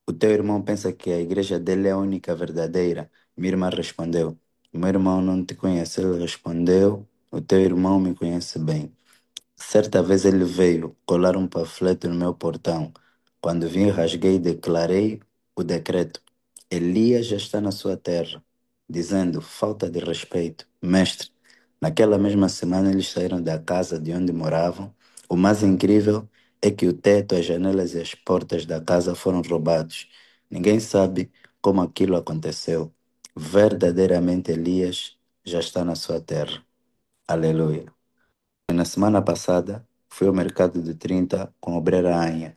o teu irmão pensa que a igreja dele é a única verdadeira. Minha irmã respondeu: meu irmão não te conhece. Ele respondeu: o teu irmão me conhece bem. Certa vez ele veio colar um panfleto no meu portão. Quando vim, rasguei e declarei o decreto. Elias já está na sua terra, dizendo, falta de respeito. Mestre, naquela mesma semana eles saíram da casa de onde moravam. O mais incrível é que o teto, as janelas e as portas da casa foram roubados. Ninguém sabe como aquilo aconteceu. Verdadeiramente Elias já está na sua terra. Aleluia. Na semana passada, fui ao mercado de 30 com a obreira Anha.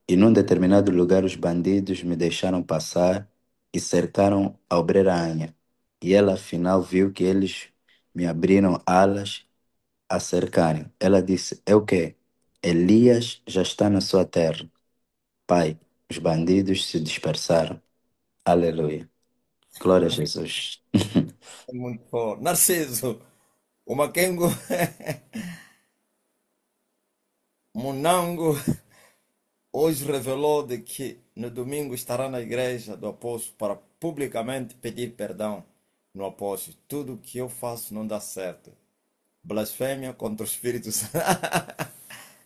E num determinado lugar, os bandidos me deixaram passar e cercaram a obreira Anha. E ela, afinal, viu que eles me abriram alas a cercarem. Ela disse: é o quê? Elias já está na sua terra. Pai, os bandidos se dispersaram. Aleluia. Glória a Jesus. É muito forte. Narciso, o Makengo, Munango, hoje revelou de que no domingo estará na igreja do apóstolo para publicamente pedir perdão no apóstolo. Tudo que eu faço não dá certo. Blasfêmia contra o Espírito Santo.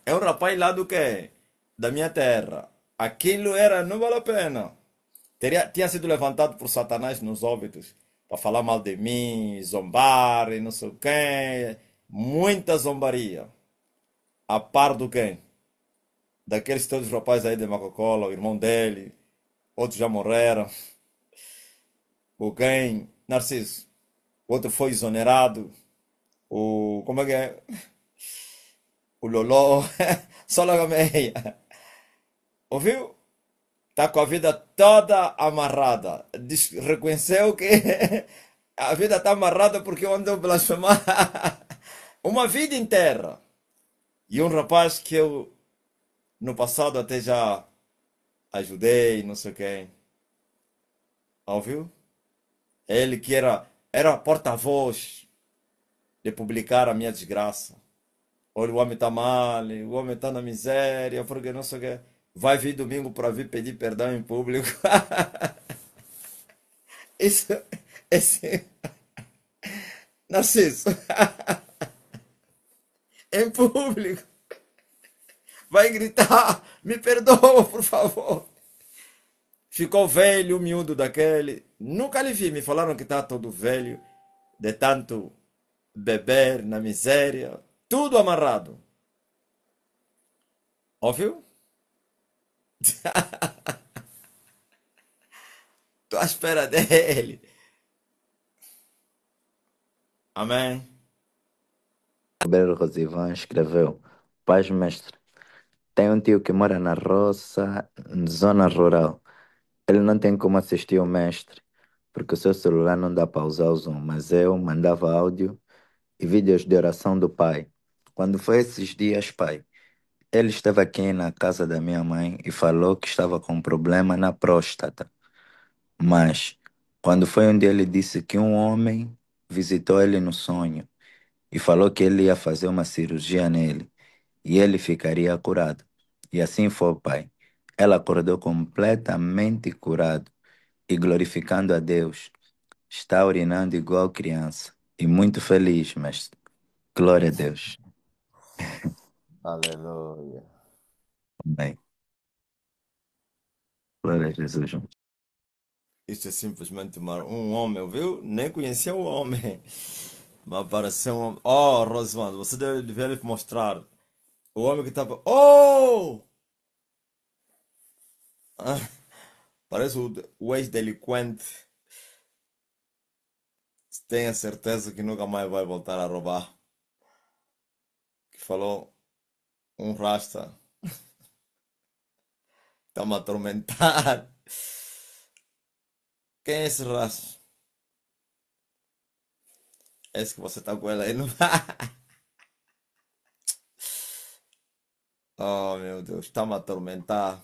É um rapaz lá do quê? Da minha terra. Aquilo era, não vale a pena. Tinha sido levantado por Satanás nos óbitos para falar mal de mim, zombar e não sei o quê. Muita zombaria. A par do quem? Daqueles todos os rapazes aí de Macocola, o irmão dele, outros já morreram. O quem? Narciso. O outro foi exonerado. O. Como é que é? O Loló. Só logo a meia. Ouviu? Tá com a vida toda amarrada. Reconheceu que a vida está amarrada porque eu ando a blasfemar uma vida inteira. E um rapaz que eu no passado até já ajudei, não sei quem. Ouviu? Ele que era porta-voz de publicar a minha desgraça. Olha, o homem está mal, o homem está na miséria, porque não sei o quê. Vai vir domingo para vir pedir perdão em público. Isso, esse, Narciso, em público, vai gritar, me perdoa, por favor. Ficou velho, miúdo daquele. Nunca lhe vi, me falaram que está todo velho, de tanto beber na miséria, tudo amarrado. Ouviu? Tô à espera dele. Amém. Gabriel Rosivan escreveu: Paz, mestre. Tem um tio que mora na roça, zona rural. Ele não tem como assistir o mestre, porque o seu celular não dá para usar o Zoom, mas eu mandava áudio e vídeos de oração do pai. Quando foi esses dias, pai, ele esteve aqui na casa da minha mãe e falou que estava com um problema na próstata. Mas, quando foi um dia, ele disse que um homem visitou ele no sonho e falou que ele ia fazer uma cirurgia nele e ele ficaria curado. E assim foi, pai. Ela acordou completamente curado. e glorificando a Deus. Está urinando igual criança. E muito feliz, mas glória a Deus. Aleluia. Amém. Glória a Jesus. Isto é simplesmente um homem, viu? Nem conhecia o homem. Mas apareceu um homem. Oh, Rosemando, você deve mostrar. O homem que estava. Oh! Ah, parece o ex-delinquente. Tenha certeza que nunca mais vai voltar a roubar. Que falou um rasta. Está-me a atormentar. Quem é esse rasta? Esse que você tá com ele aí, não? Oh, meu Deus, está-me a atormentar.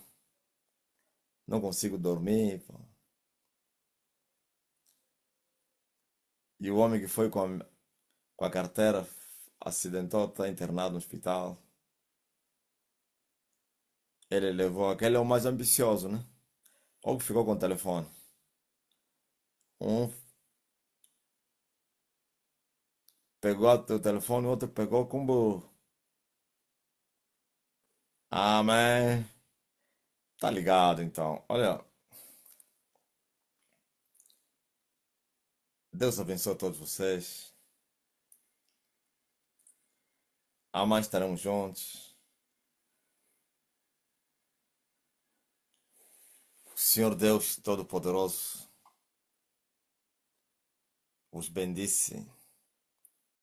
Não consigo dormir, pô. E o homem que foi com a carteira acidentou, está internado no hospital. Ele levou. Aquele é o mais ambicioso, né? Ou que ficou com o telefone. Um pegou o teu telefone, o outro pegou com burro. Amém. Tá ligado, então. Olha, Deus abençoe todos vocês. Amanhã estaremos juntos. O Senhor Deus Todo-Poderoso os bendice